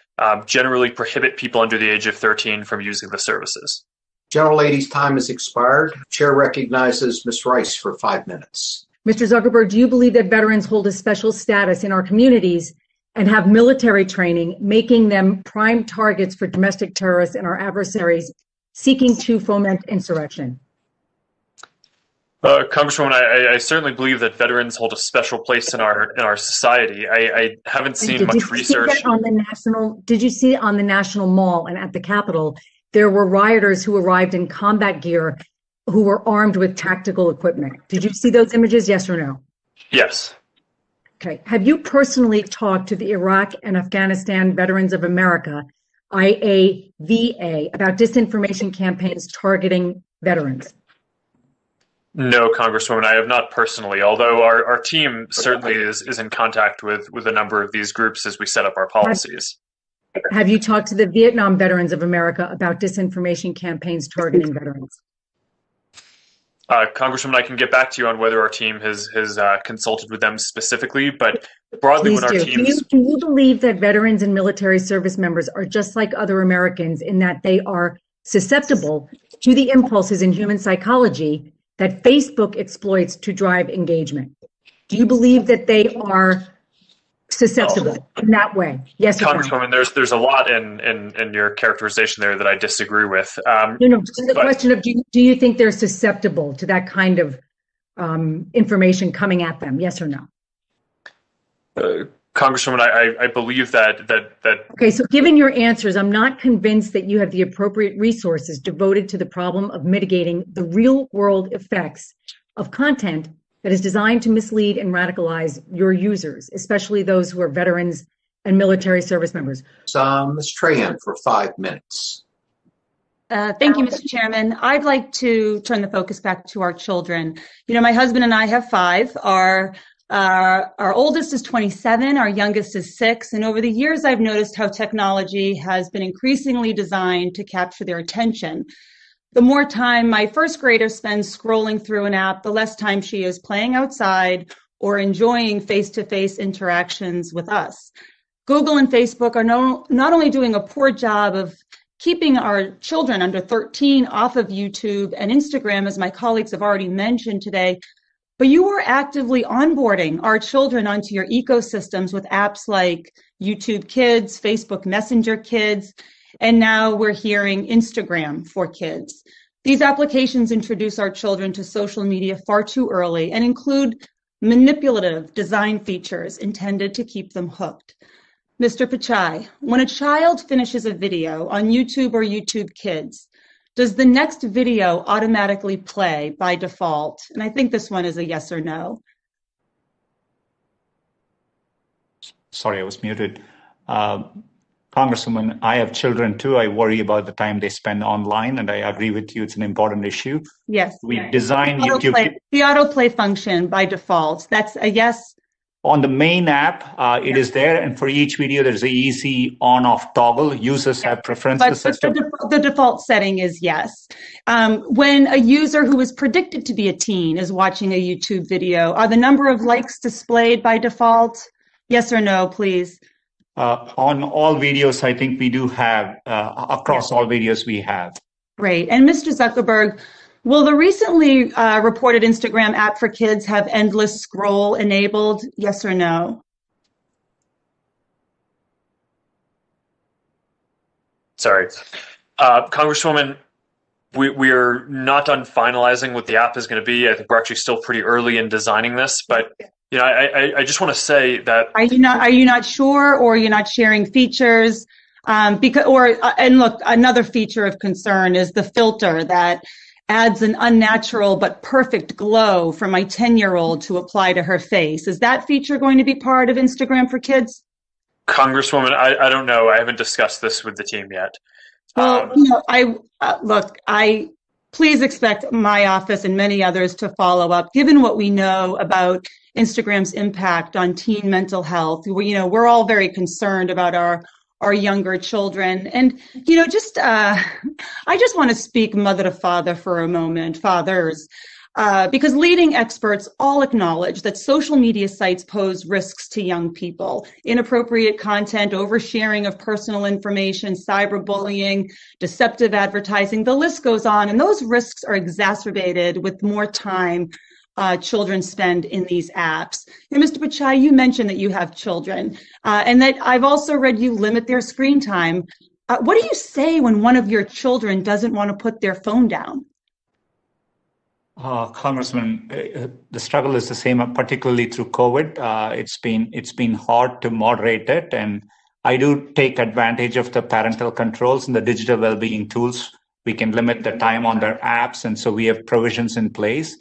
generally prohibit people under the age of 13 from using the services. Gentlelady's time has expired. Chair recognizes Ms. Rice for 5 minutes. Mr. Zuckerberg, do you believe that veterans hold a special status in our communities and have military training, making them prime targets for domestic terrorists and our adversaries seeking to foment insurrection? Congresswoman, I certainly believe that veterans hold a special place in our society. I haven't seen much research. Did you see on the National Mall and at the Capitol, there were rioters who arrived in combat gear who were armed with tactical equipment? Did you see those images, yes or no? Yes. Okay. Have you personally talked to the Iraq and Afghanistan Veterans of America, IAVA, about disinformation campaigns targeting veterans? No, Congresswoman, I have not personally, although our team certainly is in contact with a number of these groups as we set up our policies. Have you talked to the Vietnam Veterans of America about disinformation campaigns targeting veterans? Congresswoman, I can get back to you on whether our team has consulted with them specifically, but broadly Please when our teams... Do you believe that veterans and military service members are just like other Americans in that they are susceptible to the impulses in human psychology that Facebook exploits to drive engagement? Do you believe that they are susceptible in that way? Yes or no? Congresswoman, there's a lot in your characterization there that I disagree with. No, the question of do you think they're susceptible to that kind of information coming at them? Yes or no? Congresswoman, I believe that. Okay, so given your answers, I'm not convinced that you have the appropriate resources devoted to the problem of mitigating the real world effects of content that is designed to mislead and radicalize your users, especially those who are veterans and military service members. Ms. Trahan for 5 minutes. Thank you, Mr. Chairman. I'd like to turn the focus back to our children. My husband and I have 5. Our oldest is 27, our youngest is 6, and over the years I've noticed how technology has been increasingly designed to capture their attention. The more time my first grader spends scrolling through an app, the less time she is playing outside or enjoying face-to-face interactions with us. Google and Facebook are not only doing a poor job of keeping our children under 13 off of YouTube and Instagram, as my colleagues have already mentioned today, but you are actively onboarding our children onto your ecosystems with apps like YouTube Kids, Facebook Messenger Kids, and now we're hearing Instagram for Kids. These applications introduce our children to social media far too early and include manipulative design features intended to keep them hooked. Mr. Pichai, when a child finishes a video on YouTube or YouTube Kids, does the next video automatically play by default? And I think this one is a yes or no. Sorry, I was muted. Congresswoman, I have children too. I worry about the time they spend online, and I agree with you. It's an important issue. Yes. We designed YouTube. The autoplay function by default, that's a yes. On the main app, it is there, and for each video, there's an easy on-off toggle. Users have preferences. But the default setting is yes. When a user who is predicted to be a teen is watching a YouTube video, are the number of likes displayed by default? Yes or no, please? On all videos, I think we do have, across all videos we have. Great. And Mr. Zuckerberg, will the recently reported Instagram app for kids have endless scroll enabled? Yes or no? Sorry. Congresswoman, we are not done finalizing what the app is going to be. I think we're actually still pretty early in designing this, but I just want to say that are you not sure, or you're not sharing features? And look, another feature of concern is the filter that adds an unnatural but perfect glow for my 10-year-old to apply to her face. Is that feature going to be part of Instagram for Kids? Congresswoman, I don't know. I haven't discussed this with the team yet. Well, please expect my office and many others to follow up. Given what we know about Instagram's impact on teen mental health, we're all very concerned about our younger children. And, I just want to speak mother to father for a moment, fathers, because leading experts all acknowledge that social media sites pose risks to young people. Inappropriate content, oversharing of personal information, cyberbullying, deceptive advertising, the list goes on. And those risks are exacerbated with more time children spend in these apps. And Mr. Pichai, you mentioned that you have children, and that I've also read you limit their screen time. What do you say when one of your children doesn't want to put their phone down? Congressman, the struggle is the same, particularly through COVID. It's been hard to moderate it, and I do take advantage of the parental controls and the digital well-being tools. We can limit the time on their apps, and so we have provisions in place.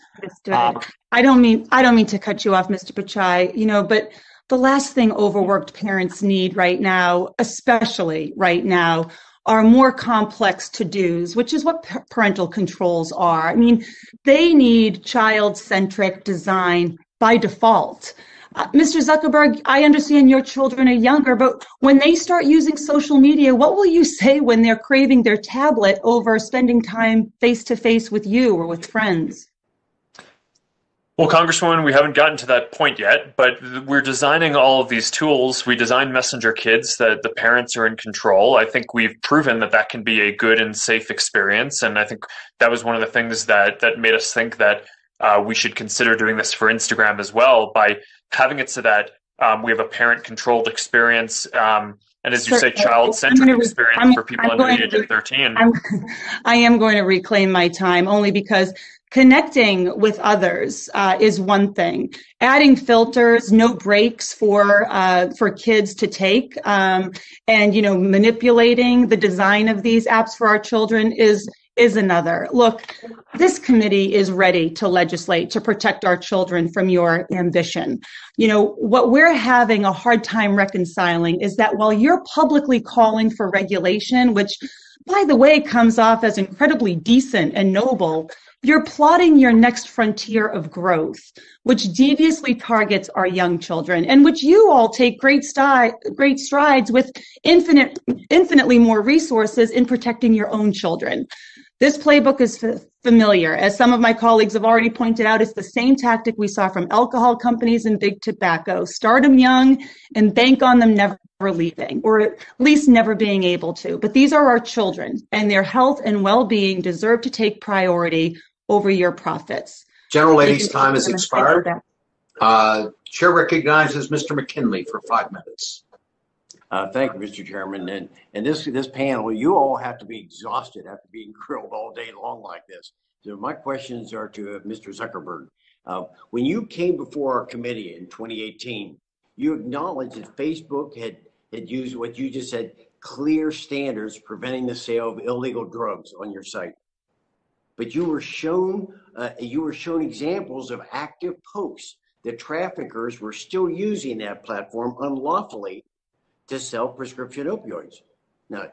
I don't mean to cut you off, Mr. Pichai, but the last thing overworked parents need right now, especially right now, are more complex to-dos, which is what parental controls are. I mean, they need child-centric design by default. Mr. Zuckerberg, I understand your children are younger, but when they start using social media, what will you say when they're craving their tablet over spending time face-to-face with you or with friends? Well, Congresswoman, we haven't gotten to that point yet, but we're designing all of these tools. We designed Messenger Kids that the parents are in control. I think we've proven that that can be a good and safe experience, and I think that was one of the things that made us think that we should consider doing this for Instagram as well, by having it so that we have a parent-controlled experience, and as you say, child-centric experience for people under the age of 13. I am going to reclaim my time, only because connecting with others is one thing. Adding filters, no breaks for kids to take, and manipulating the design of these apps for our children is another. Look, this committee is ready to legislate to protect our children from your ambition. What we're having a hard time reconciling is that while you're publicly calling for regulation, which by the way, comes off as incredibly decent and noble, you're plotting your next frontier of growth, which deviously targets our young children, and which you all take great strides with infinitely more resources in protecting your own children. This playbook is familiar. As some of my colleagues have already pointed out, it's the same tactic we saw from alcohol companies and big tobacco. Start them young and bank on them never leaving, or at least never being able to. But these are our children, and their health and well-being deserve to take priority over your profits. General Lady's time has expired. Chair recognizes Mr. McKinley for 5 minutes. Thank you, Mr. Chairman. And this panel, you all have to be exhausted after being grilled all day long like this. So my questions are to Mr. Zuckerberg. When you came before our committee in 2018, you acknowledged that Facebook had used what you just said, clear standards preventing the sale of illegal drugs on your site. But you were shown examples of active posts that traffickers were still using that platform unlawfully to sell prescription opioids. Now,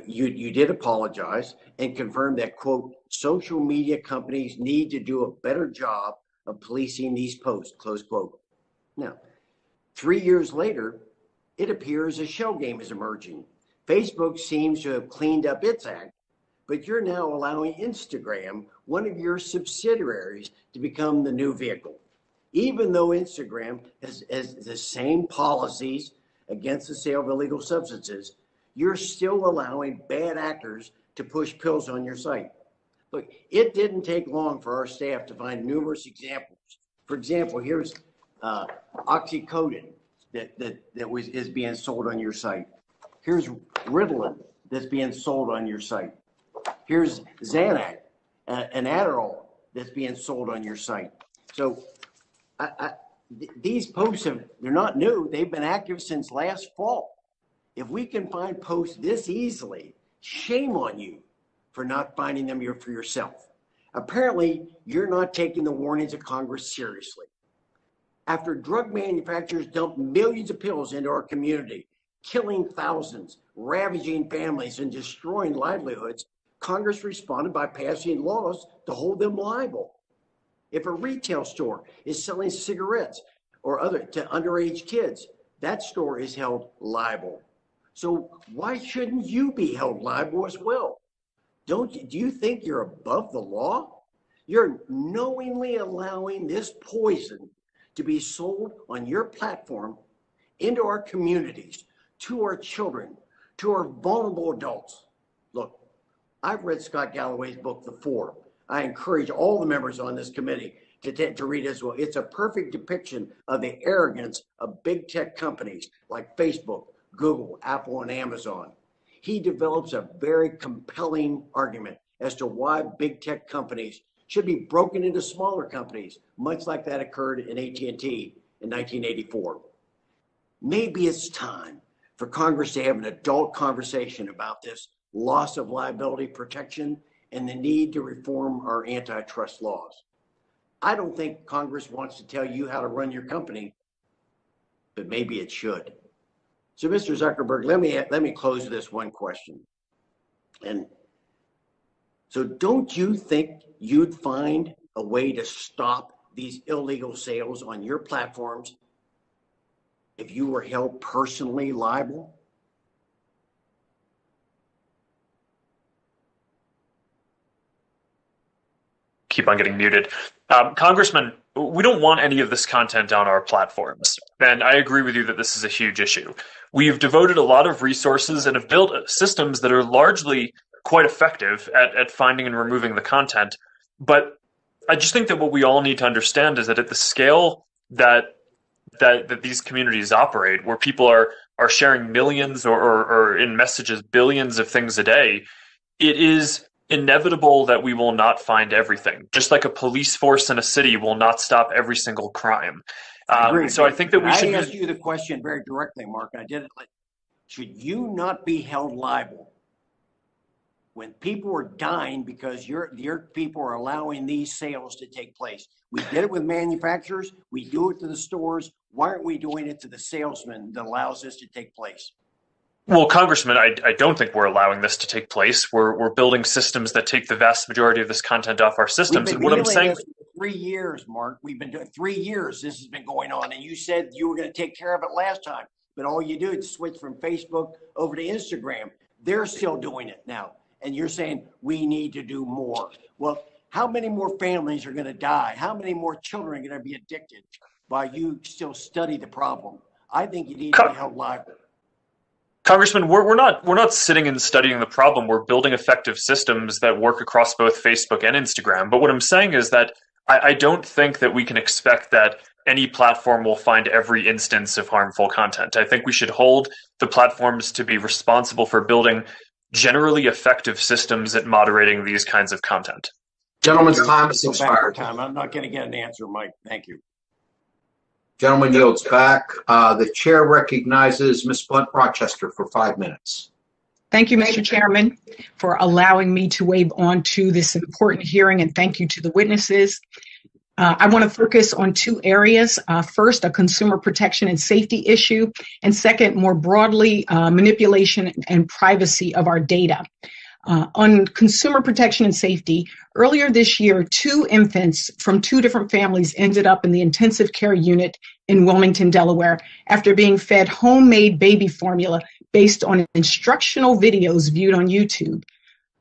you did apologize and confirm that, quote, social media companies need to do a better job of policing these posts, close quote. Now, 3 years later, it appears a shell game is emerging. Facebook seems to have cleaned up its act, but you're now allowing Instagram, one of your subsidiaries, to become the new vehicle. Even though Instagram has the same policies against the sale of illegal substances, you're still allowing bad actors to push pills on your site. Look, it didn't take long for our staff to find numerous examples. For example, here's oxycodone that is being sold on your site. Here's Ritalin that's being sold on your site. Here's Xanax, an Adderall that's being sold on your site. So these posts they're not new. They've been active since last fall. If we can find posts this easily, shame on you for not finding them for yourself. Apparently, you're not taking the warnings of Congress seriously. After drug manufacturers dump millions of pills into our community, killing thousands, ravaging families, and destroying livelihoods, Congress responded by passing laws to hold them liable. If a retail store is selling cigarettes or other to underage kids, that store is held liable. So why shouldn't you be held liable as well? Do you think you're above the law? You're knowingly allowing this poison to be sold on your platform into our communities, to our children, to our vulnerable adults. Look, I've read Scott Galloway's book, The Four. I encourage all the members on this committee to read it as well. It's a perfect depiction of the arrogance of big tech companies like Facebook, Google, Apple, and Amazon. He develops a very compelling argument as to why big tech companies should be broken into smaller companies, much like that occurred in AT&T in 1984. Maybe it's time for Congress to have an adult conversation about this loss of liability protection and the need to reform our antitrust laws. I don't think Congress wants to tell you how to run your company, but maybe it should. So, Mr. Zuckerberg, let me close with this one question. And so don't you think you'd find a way to stop these illegal sales on your platforms if you were held personally liable? Keep on getting muted. Congressman, we don't want any of this content on our platforms. And I agree with you that this is a huge issue. We've devoted a lot of resources and have built systems that are largely quite effective at finding and removing the content. But I just think that what we all need to understand is that at the scale that these communities operate, where people are sharing millions or in messages billions of things a day, it is inevitable that we will not find everything. Just like a police force in a city will not stop every single crime. So I think that we should. I asked you the question very directly, Mark. I did it. Should you not be held liable when people are dying because your people are allowing these sales to take place? We did it with manufacturers. We do it to the stores. Why aren't we doing it to the salesman that allows this to take place? Well, Congressman, I don't think we're allowing this to take place. We're building systems that take the vast majority of this content off our systems. And what I'm saying, this for 3 years, Mark. We've been doing 3 years. This has been going on, and you said you were going to take care of it last time. But all you do is switch from Facebook over to Instagram. They're still doing it now, and you're saying we need to do more. Well, how many more families are going to die? How many more children are going to be addicted while you still study the problem? I think you need to be held liable. Congressman, we're not sitting and studying the problem. We're building effective systems that work across both Facebook and Instagram. But what I'm saying is that I don't think that we can expect that any platform will find every instance of harmful content. I think we should hold the platforms to be responsible for building generally effective systems at moderating these kinds of content. Gentleman's time has expired. I'm not going to get an answer, Mike. Thank you. Gentleman yields back. The chair recognizes Ms. Blunt Rochester for 5 minutes. Thank you, Mr. Chairman, for allowing me to weigh on to this important hearing, and thank you to the witnesses. I want to focus on 2 areas. First, a consumer protection and safety issue, and second, more broadly, manipulation and privacy of our data. On consumer protection and safety, earlier this year, 2 infants from 2 different families ended up in the intensive care unit in Wilmington, Delaware, after being fed homemade baby formula based on instructional videos viewed on YouTube.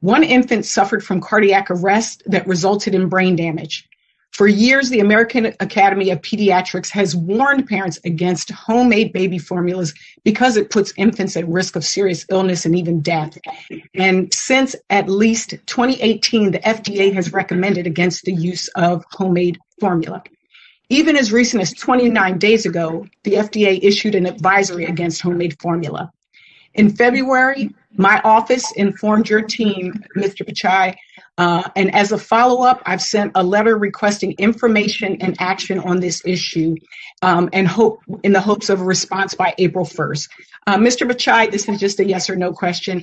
1 infant suffered from cardiac arrest that resulted in brain damage. For years, the American Academy of Pediatrics has warned parents against homemade baby formulas because it puts infants at risk of serious illness and even death. And since at least 2018, the FDA has recommended against the use of homemade formula. Even as recent as 29 days ago, the FDA issued an advisory against homemade formula. In February, my office informed your team, Mr. Pichai, and as a follow-up, I've sent a letter requesting information and action on this issue, and in the hopes of a response by April 1st. Mr. Pichai, this is just a yes or no question.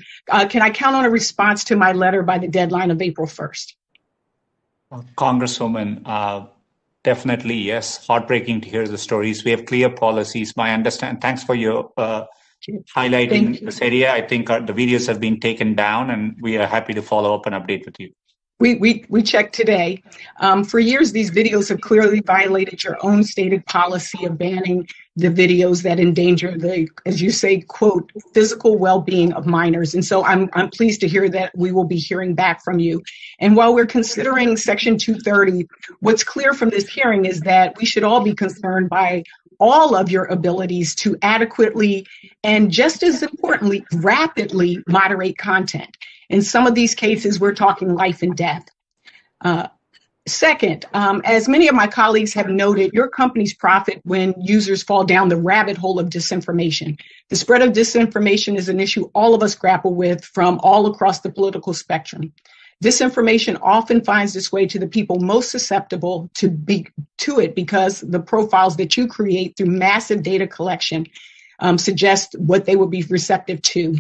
Can I count on a response to my letter by the deadline of April 1st? Congresswoman, definitely yes. Heartbreaking to hear the stories. We have clear policies. Thanks for your highlighting this area. I think the videos have been taken down, and we are happy to follow up and update with you. We checked today. For years, these videos have clearly violated your own stated policy of banning the videos that endanger the, as you say, quote, physical well-being of minors. And so I'm pleased to hear that we will be hearing back from you. And while we're considering Section 230, what's clear from this hearing is that we should all be concerned by all of your abilities to adequately and, just as importantly, rapidly moderate content. In some of these cases, we're talking life and death. Second, as many of my colleagues have noted, your companies profit when users fall down the rabbit hole of disinformation. The spread of disinformation is an issue all of us grapple with from all across the political spectrum. Disinformation often finds its way to the people most susceptible to it because the profiles that you create through massive data collection suggest what they would be receptive to.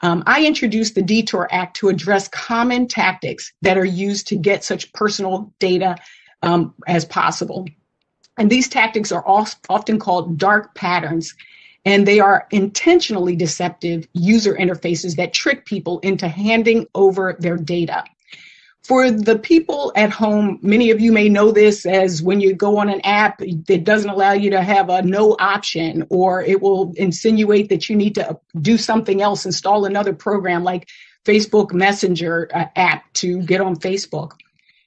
I introduced the Detour Act to address common tactics that are used to get such personal data as possible. And these tactics are often called dark patterns, and they are intentionally deceptive user interfaces that trick people into handing over their data. For the people at home, many of you may know this as when you go on an app, it doesn't allow you to have a no option, or it will insinuate that you need to do something else, install another program like Facebook Messenger app to get on Facebook.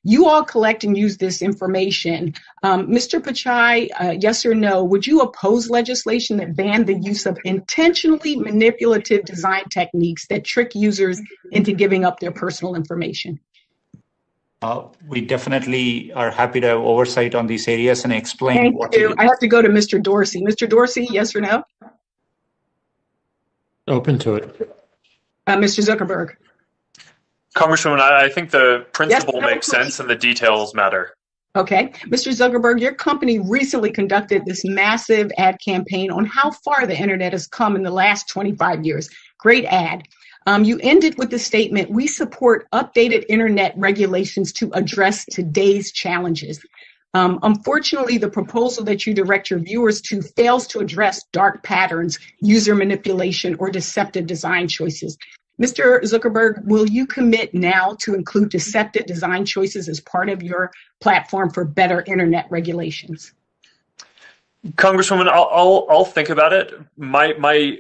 You all collect and use this information. Mr. Pichai, yes or no, would you oppose legislation that banned the use of intentionally manipulative design techniques that trick users into giving up their personal information? We definitely are happy to have oversight on these areas and explain Thank what you. I have to go to Mr. Dorsey. Mr. Dorsey, yes or no? Open to it. Mr. Zuckerberg. Congresswoman, I think the principle makes sense and the details matter. Okay. Mr. Zuckerberg, your company recently conducted this massive ad campaign on how far the internet has come in the last 25 years. Great ad. You ended with the statement, "We support updated internet regulations to address today's challenges." Unfortunately, the proposal that you direct your viewers to fails to address dark patterns, user manipulation, or deceptive design choices. Mr. Zuckerberg, will you commit now to include deceptive design choices as part of your platform for better internet regulations? Congresswoman, I'll think about it. My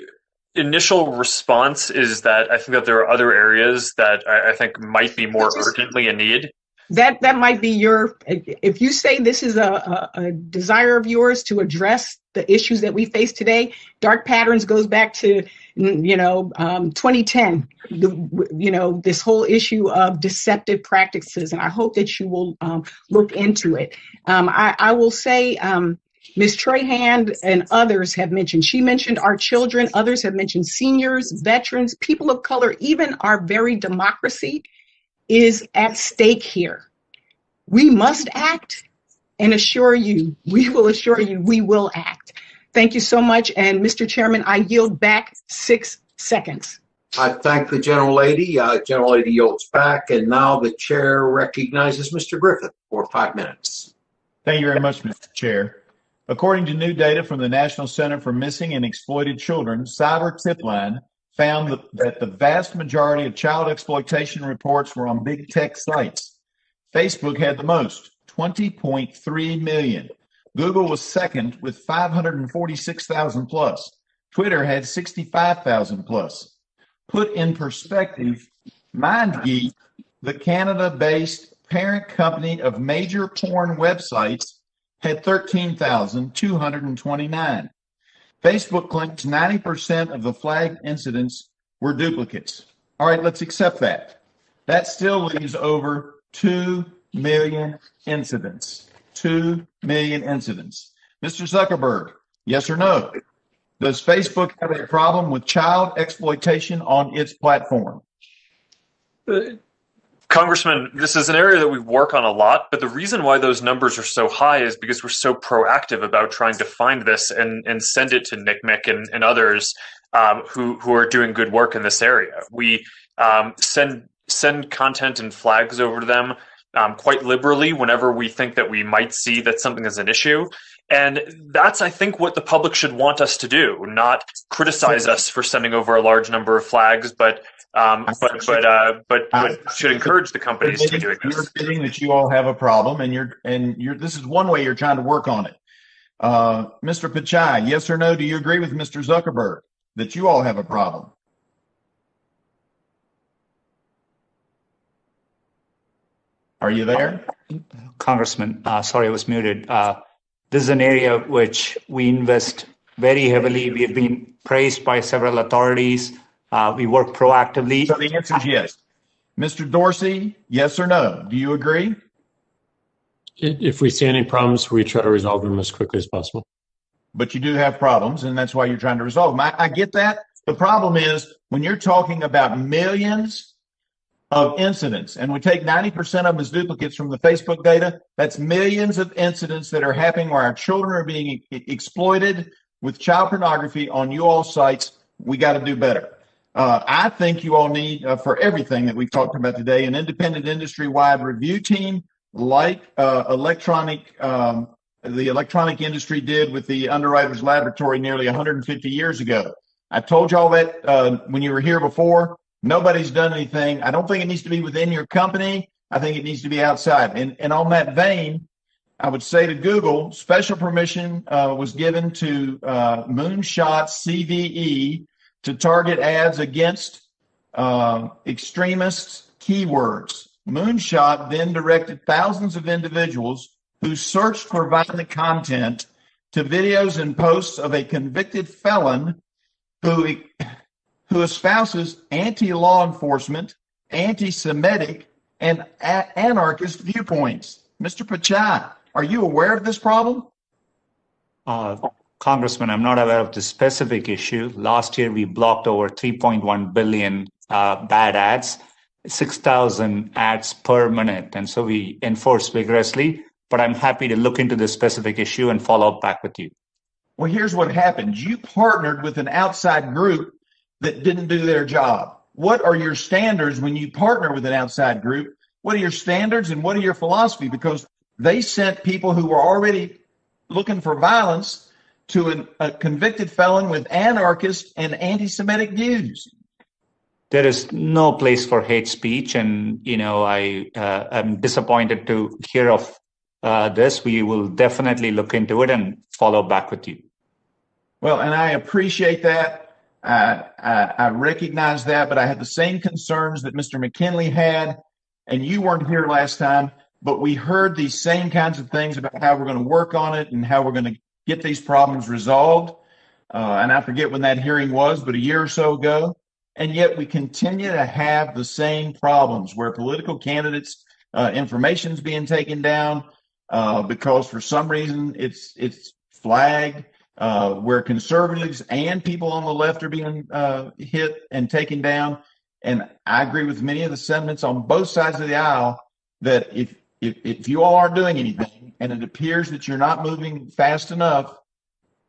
initial response is that I think that there are other areas that I think might be more urgently in need. That might be your, if you say this is a desire of yours to address the issues that we face today, dark patterns goes back to 2010, this whole issue of deceptive practices, and I hope that you will look into it. I will say, Ms. Trahan and others have mentioned, she mentioned our children, others have mentioned seniors, veterans, people of color, even our very democracy is at stake here. We must act and we will assure you we will act. Thank you so much. And Mr. Chairman, I yield back 6 seconds. I thank the gentle lady. Gentle lady yields back. And now the chair recognizes Mr. Griffith for 5 minutes. Thank you very much, Mr. Chair. According to new data from the National Center for Missing and Exploited Children, Cyber Tipline found that the vast majority of child exploitation reports were on big tech sites. Facebook had the most, 20.3 million. Google was second with 546,000 plus. Twitter had 65,000 plus. Put in perspective, MindGeek, the Canada-based parent company of major porn websites, had 13,229. Facebook claims 90% of the flagged incidents were duplicates. All right, let's accept that. That still leaves over 2 million incidents. 2 million incidents. Mr. Zuckerberg, yes or no? Does Facebook have a problem with child exploitation on its platform? Congressman, this is an area that we work on a lot, but the reason why those numbers are so high is because we're so proactive about trying to find this and send it to NCMEC and others who are doing good work in this area. We send content and flags over to them quite liberally whenever we think that we might see that something is an issue. And that's, I think, what the public should want us to do, not criticize us for sending over a large number of flags, but should encourage the companies to be doing this. You're admitting that you all have a problem, and this is one way you're trying to work on it. Mr. Pichai, yes or no? Do you agree with Mr. Zuckerberg that you all have a problem? Are you there? Congressman, sorry, I was muted. This is an area which we invest very heavily. We have been praised by several authorities. We work proactively. So the answer is yes. Mr. Dorsey, yes or no? Do you agree? If we see any problems, we try to resolve them as quickly as possible. But you do have problems, and that's why you're trying to resolve them. I get that. The problem is when you're talking about millions of incidents, and we take 90% of them as duplicates from the Facebook data, that's millions of incidents that are happening where our children are being exploited with child pornography on you all sites. We got to do better. I think you all need, for everything that we've talked about today, an independent industry-wide review team like the electronic industry did with the Underwriters Laboratory nearly 150 years ago. I told you all that when you were here before. Nobody's done anything. I don't think it needs to be within your company. I think it needs to be outside. And on that vein, I would say to Google, special permission was given to Moonshot CVE to target ads against extremist keywords. Moonshot then directed thousands of individuals who searched for violent content to videos and posts of a convicted felon who espouses anti-law enforcement, anti-Semitic, and anarchist viewpoints. Mr. Pichai, are you aware of this problem? Congressman, I'm not aware of the specific issue. Last year, we blocked over 3.1 billion bad ads, 6,000 ads per minute. And so we enforce vigorously, but I'm happy to look into this specific issue and follow up back with you. Well, here's what happened. You partnered with an outside group that didn't do their job. What are your standards when you partner with an outside group? What are your standards and what are your philosophy? Because they sent people who were already looking for violence to a convicted felon with anarchist and anti-Semitic views. There is no place for hate speech, and I am disappointed to hear of this. We will definitely look into it and follow back with you. Well, and I appreciate that. I recognize that, but I had the same concerns that Mr. McKinley had, and you weren't here last time, but we heard these same kinds of things about how we're going to work on it and how we're going to get these problems resolved. And I forget when that hearing was, but a year or so ago. And yet we continue to have the same problems where political candidates' information is being taken down because for some reason it's flagged, where conservatives and people on the left are being hit and taken down. And I agree with many of the sentiments on both sides of the aisle that if you all aren't doing anything and it appears that you're not moving fast enough,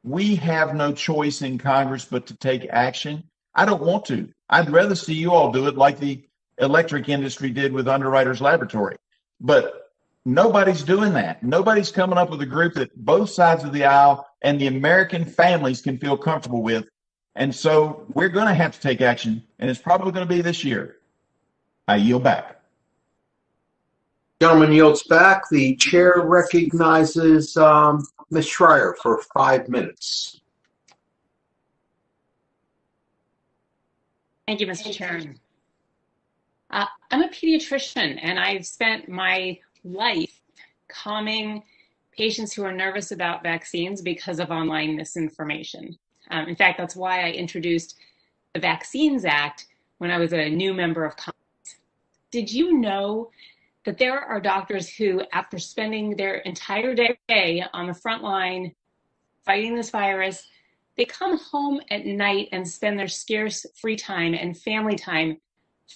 we have no choice in Congress but to take action. I don't want to. I'd rather see you all do it like the electric industry did with Underwriters Laboratory. But nobody's doing that. Nobody's coming up with a group that both sides of the aisle and the American families can feel comfortable with. And so we're going to have to take action, and it's probably going to be this year. I yield back. Gentleman yields back. The chair recognizes Ms. Schreier for 5 minutes. Thank you, Mr. Chairman. I'm a pediatrician, and I've spent my life calming patients who are nervous about vaccines because of online misinformation. In fact, that's why I introduced the Vaccines Act when I was a new member of Congress. Did you know that there are doctors who, after spending their entire day on the front line fighting this virus, they come home at night and spend their scarce free time and family time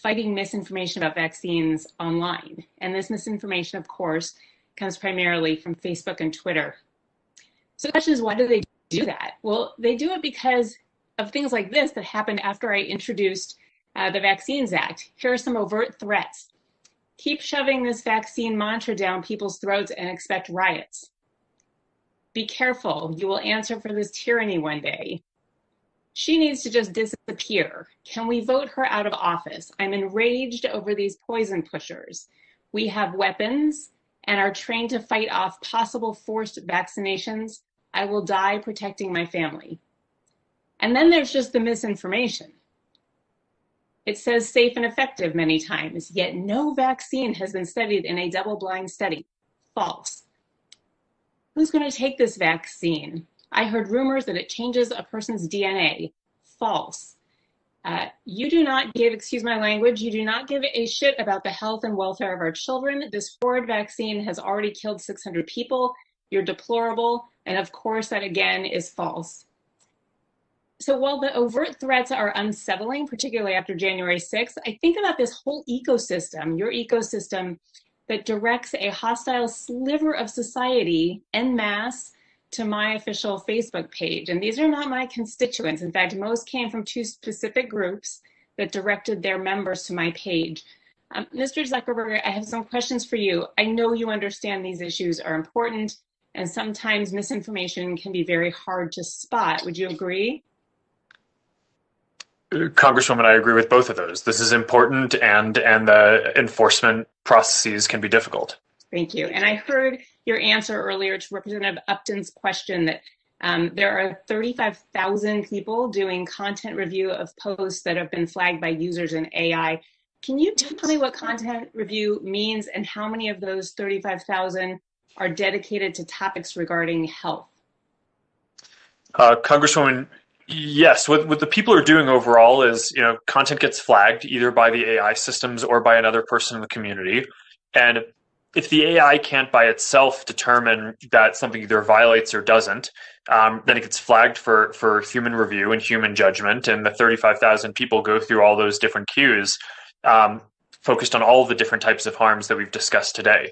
fighting misinformation about vaccines online? And this misinformation, of course, comes primarily from Facebook and Twitter. So the question is, why do they do that? Well, they do it because of things like this that happened after I introduced the Vaccines Act. Here are some overt threats. Keep shoving this vaccine mantra down people's throats and expect riots. Be careful, you will answer for this tyranny one day. She needs to just disappear. Can we vote her out of office? I'm enraged over these poison pushers. We have weapons and are trained to fight off possible forced vaccinations. I will die protecting my family. And then there's just the misinformation. It says safe and effective many times, yet no vaccine has been studied in a double-blind study. False. Who's going to take this vaccine? I heard rumors that it changes a person's DNA. False. You do not give, excuse my language, you do not give a shit about the health and welfare of our children. This horrid vaccine has already killed 600 people. You're deplorable. And of course, that again is false. So while the overt threats are unsettling, particularly after January 6th, I think about this whole ecosystem, your ecosystem, that directs a hostile sliver of society en masse to my official Facebook page. And these are not my constituents. In fact, most came from two specific groups that directed their members to my page. Mr. Zuckerberg, I have some questions for you. I know you understand these issues are important, and sometimes misinformation can be very hard to spot. Would you agree? Congresswoman, I agree with both of those. This is important, and the enforcement processes can be difficult. Thank you. And I heard your answer earlier to Representative Upton's question that there are 35,000 people doing content review of posts that have been flagged by users in AI. Can you tell me what content review means and how many of those 35,000 are dedicated to topics regarding health? Congresswoman, yes, what the people are doing overall is, content gets flagged either by the AI systems or by another person in the community. And if the AI can't by itself determine that something either violates or doesn't, then it gets flagged for human review and human judgment. And the 35,000 people go through all those different cues, focused on all of the different types of harms that we've discussed today.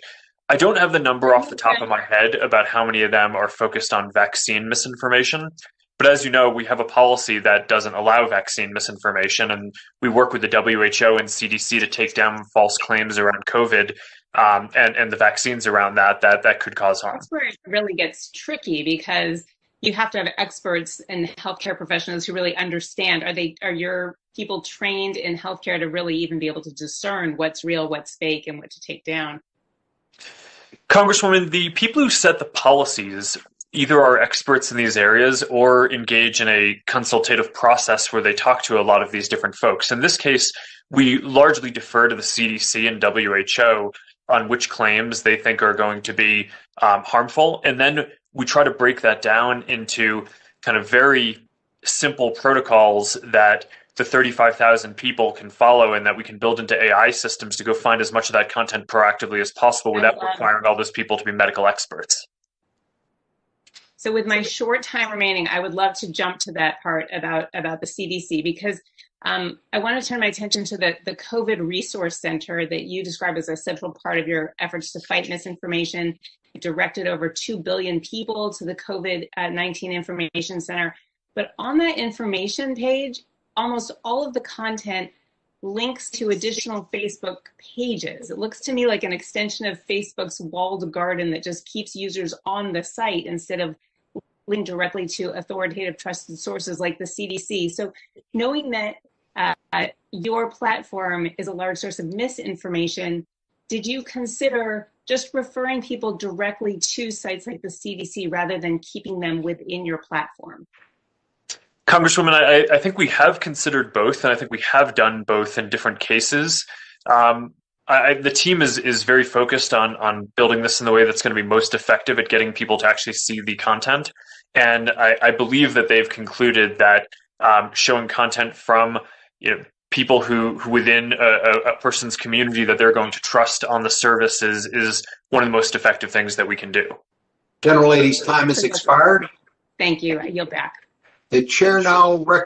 I don't have the number off the top of my head about how many of them are focused on vaccine misinformation. But as you know, we have a policy that doesn't allow vaccine misinformation, and we work with the WHO and CDC to take down false claims around COVID. and the vaccines around that could cause harm. That's where it really gets tricky, because you have to have experts and healthcare professionals who really understand. Are your people trained in healthcare to really even be able to discern what's real, what's fake, and what to take down? Congresswoman, the people who set the policies either are experts in these areas or engage in a consultative process where they talk to a lot of these different folks. In this case, we largely defer to the CDC and WHO on which claims they think are going to be harmful. And then we try to break that down into kind of very simple protocols that the 35,000 people can follow and that we can build into AI systems to go find as much of that content proactively as possible without requiring all those people to be medical experts. So with my short time remaining, I would love to jump to that part about the CDC, because I want to turn my attention to the COVID Resource Center that you describe as a central part of your efforts to fight misinformation. It directed over 2 billion people to the COVID-19 Information Center. But on that information page, almost all of the content links to additional Facebook pages. It looks to me like an extension of Facebook's walled garden that just keeps users on the site instead of linking directly to authoritative trusted sources like the CDC. So knowing that your platform is a large source of misinformation, did you consider just referring people directly to sites like the CDC rather than keeping them within your platform? Congresswoman, I think we have considered both, and I think we have done both in different cases. The team is very focused on building this in the way that's going to be most effective at getting people to actually see the content. And I believe that they've concluded that showing content from people who within a person's community that they're going to trust on the service is one of the most effective things that we can do. General Lady's time has expired. Thank you. I yield back. The chair now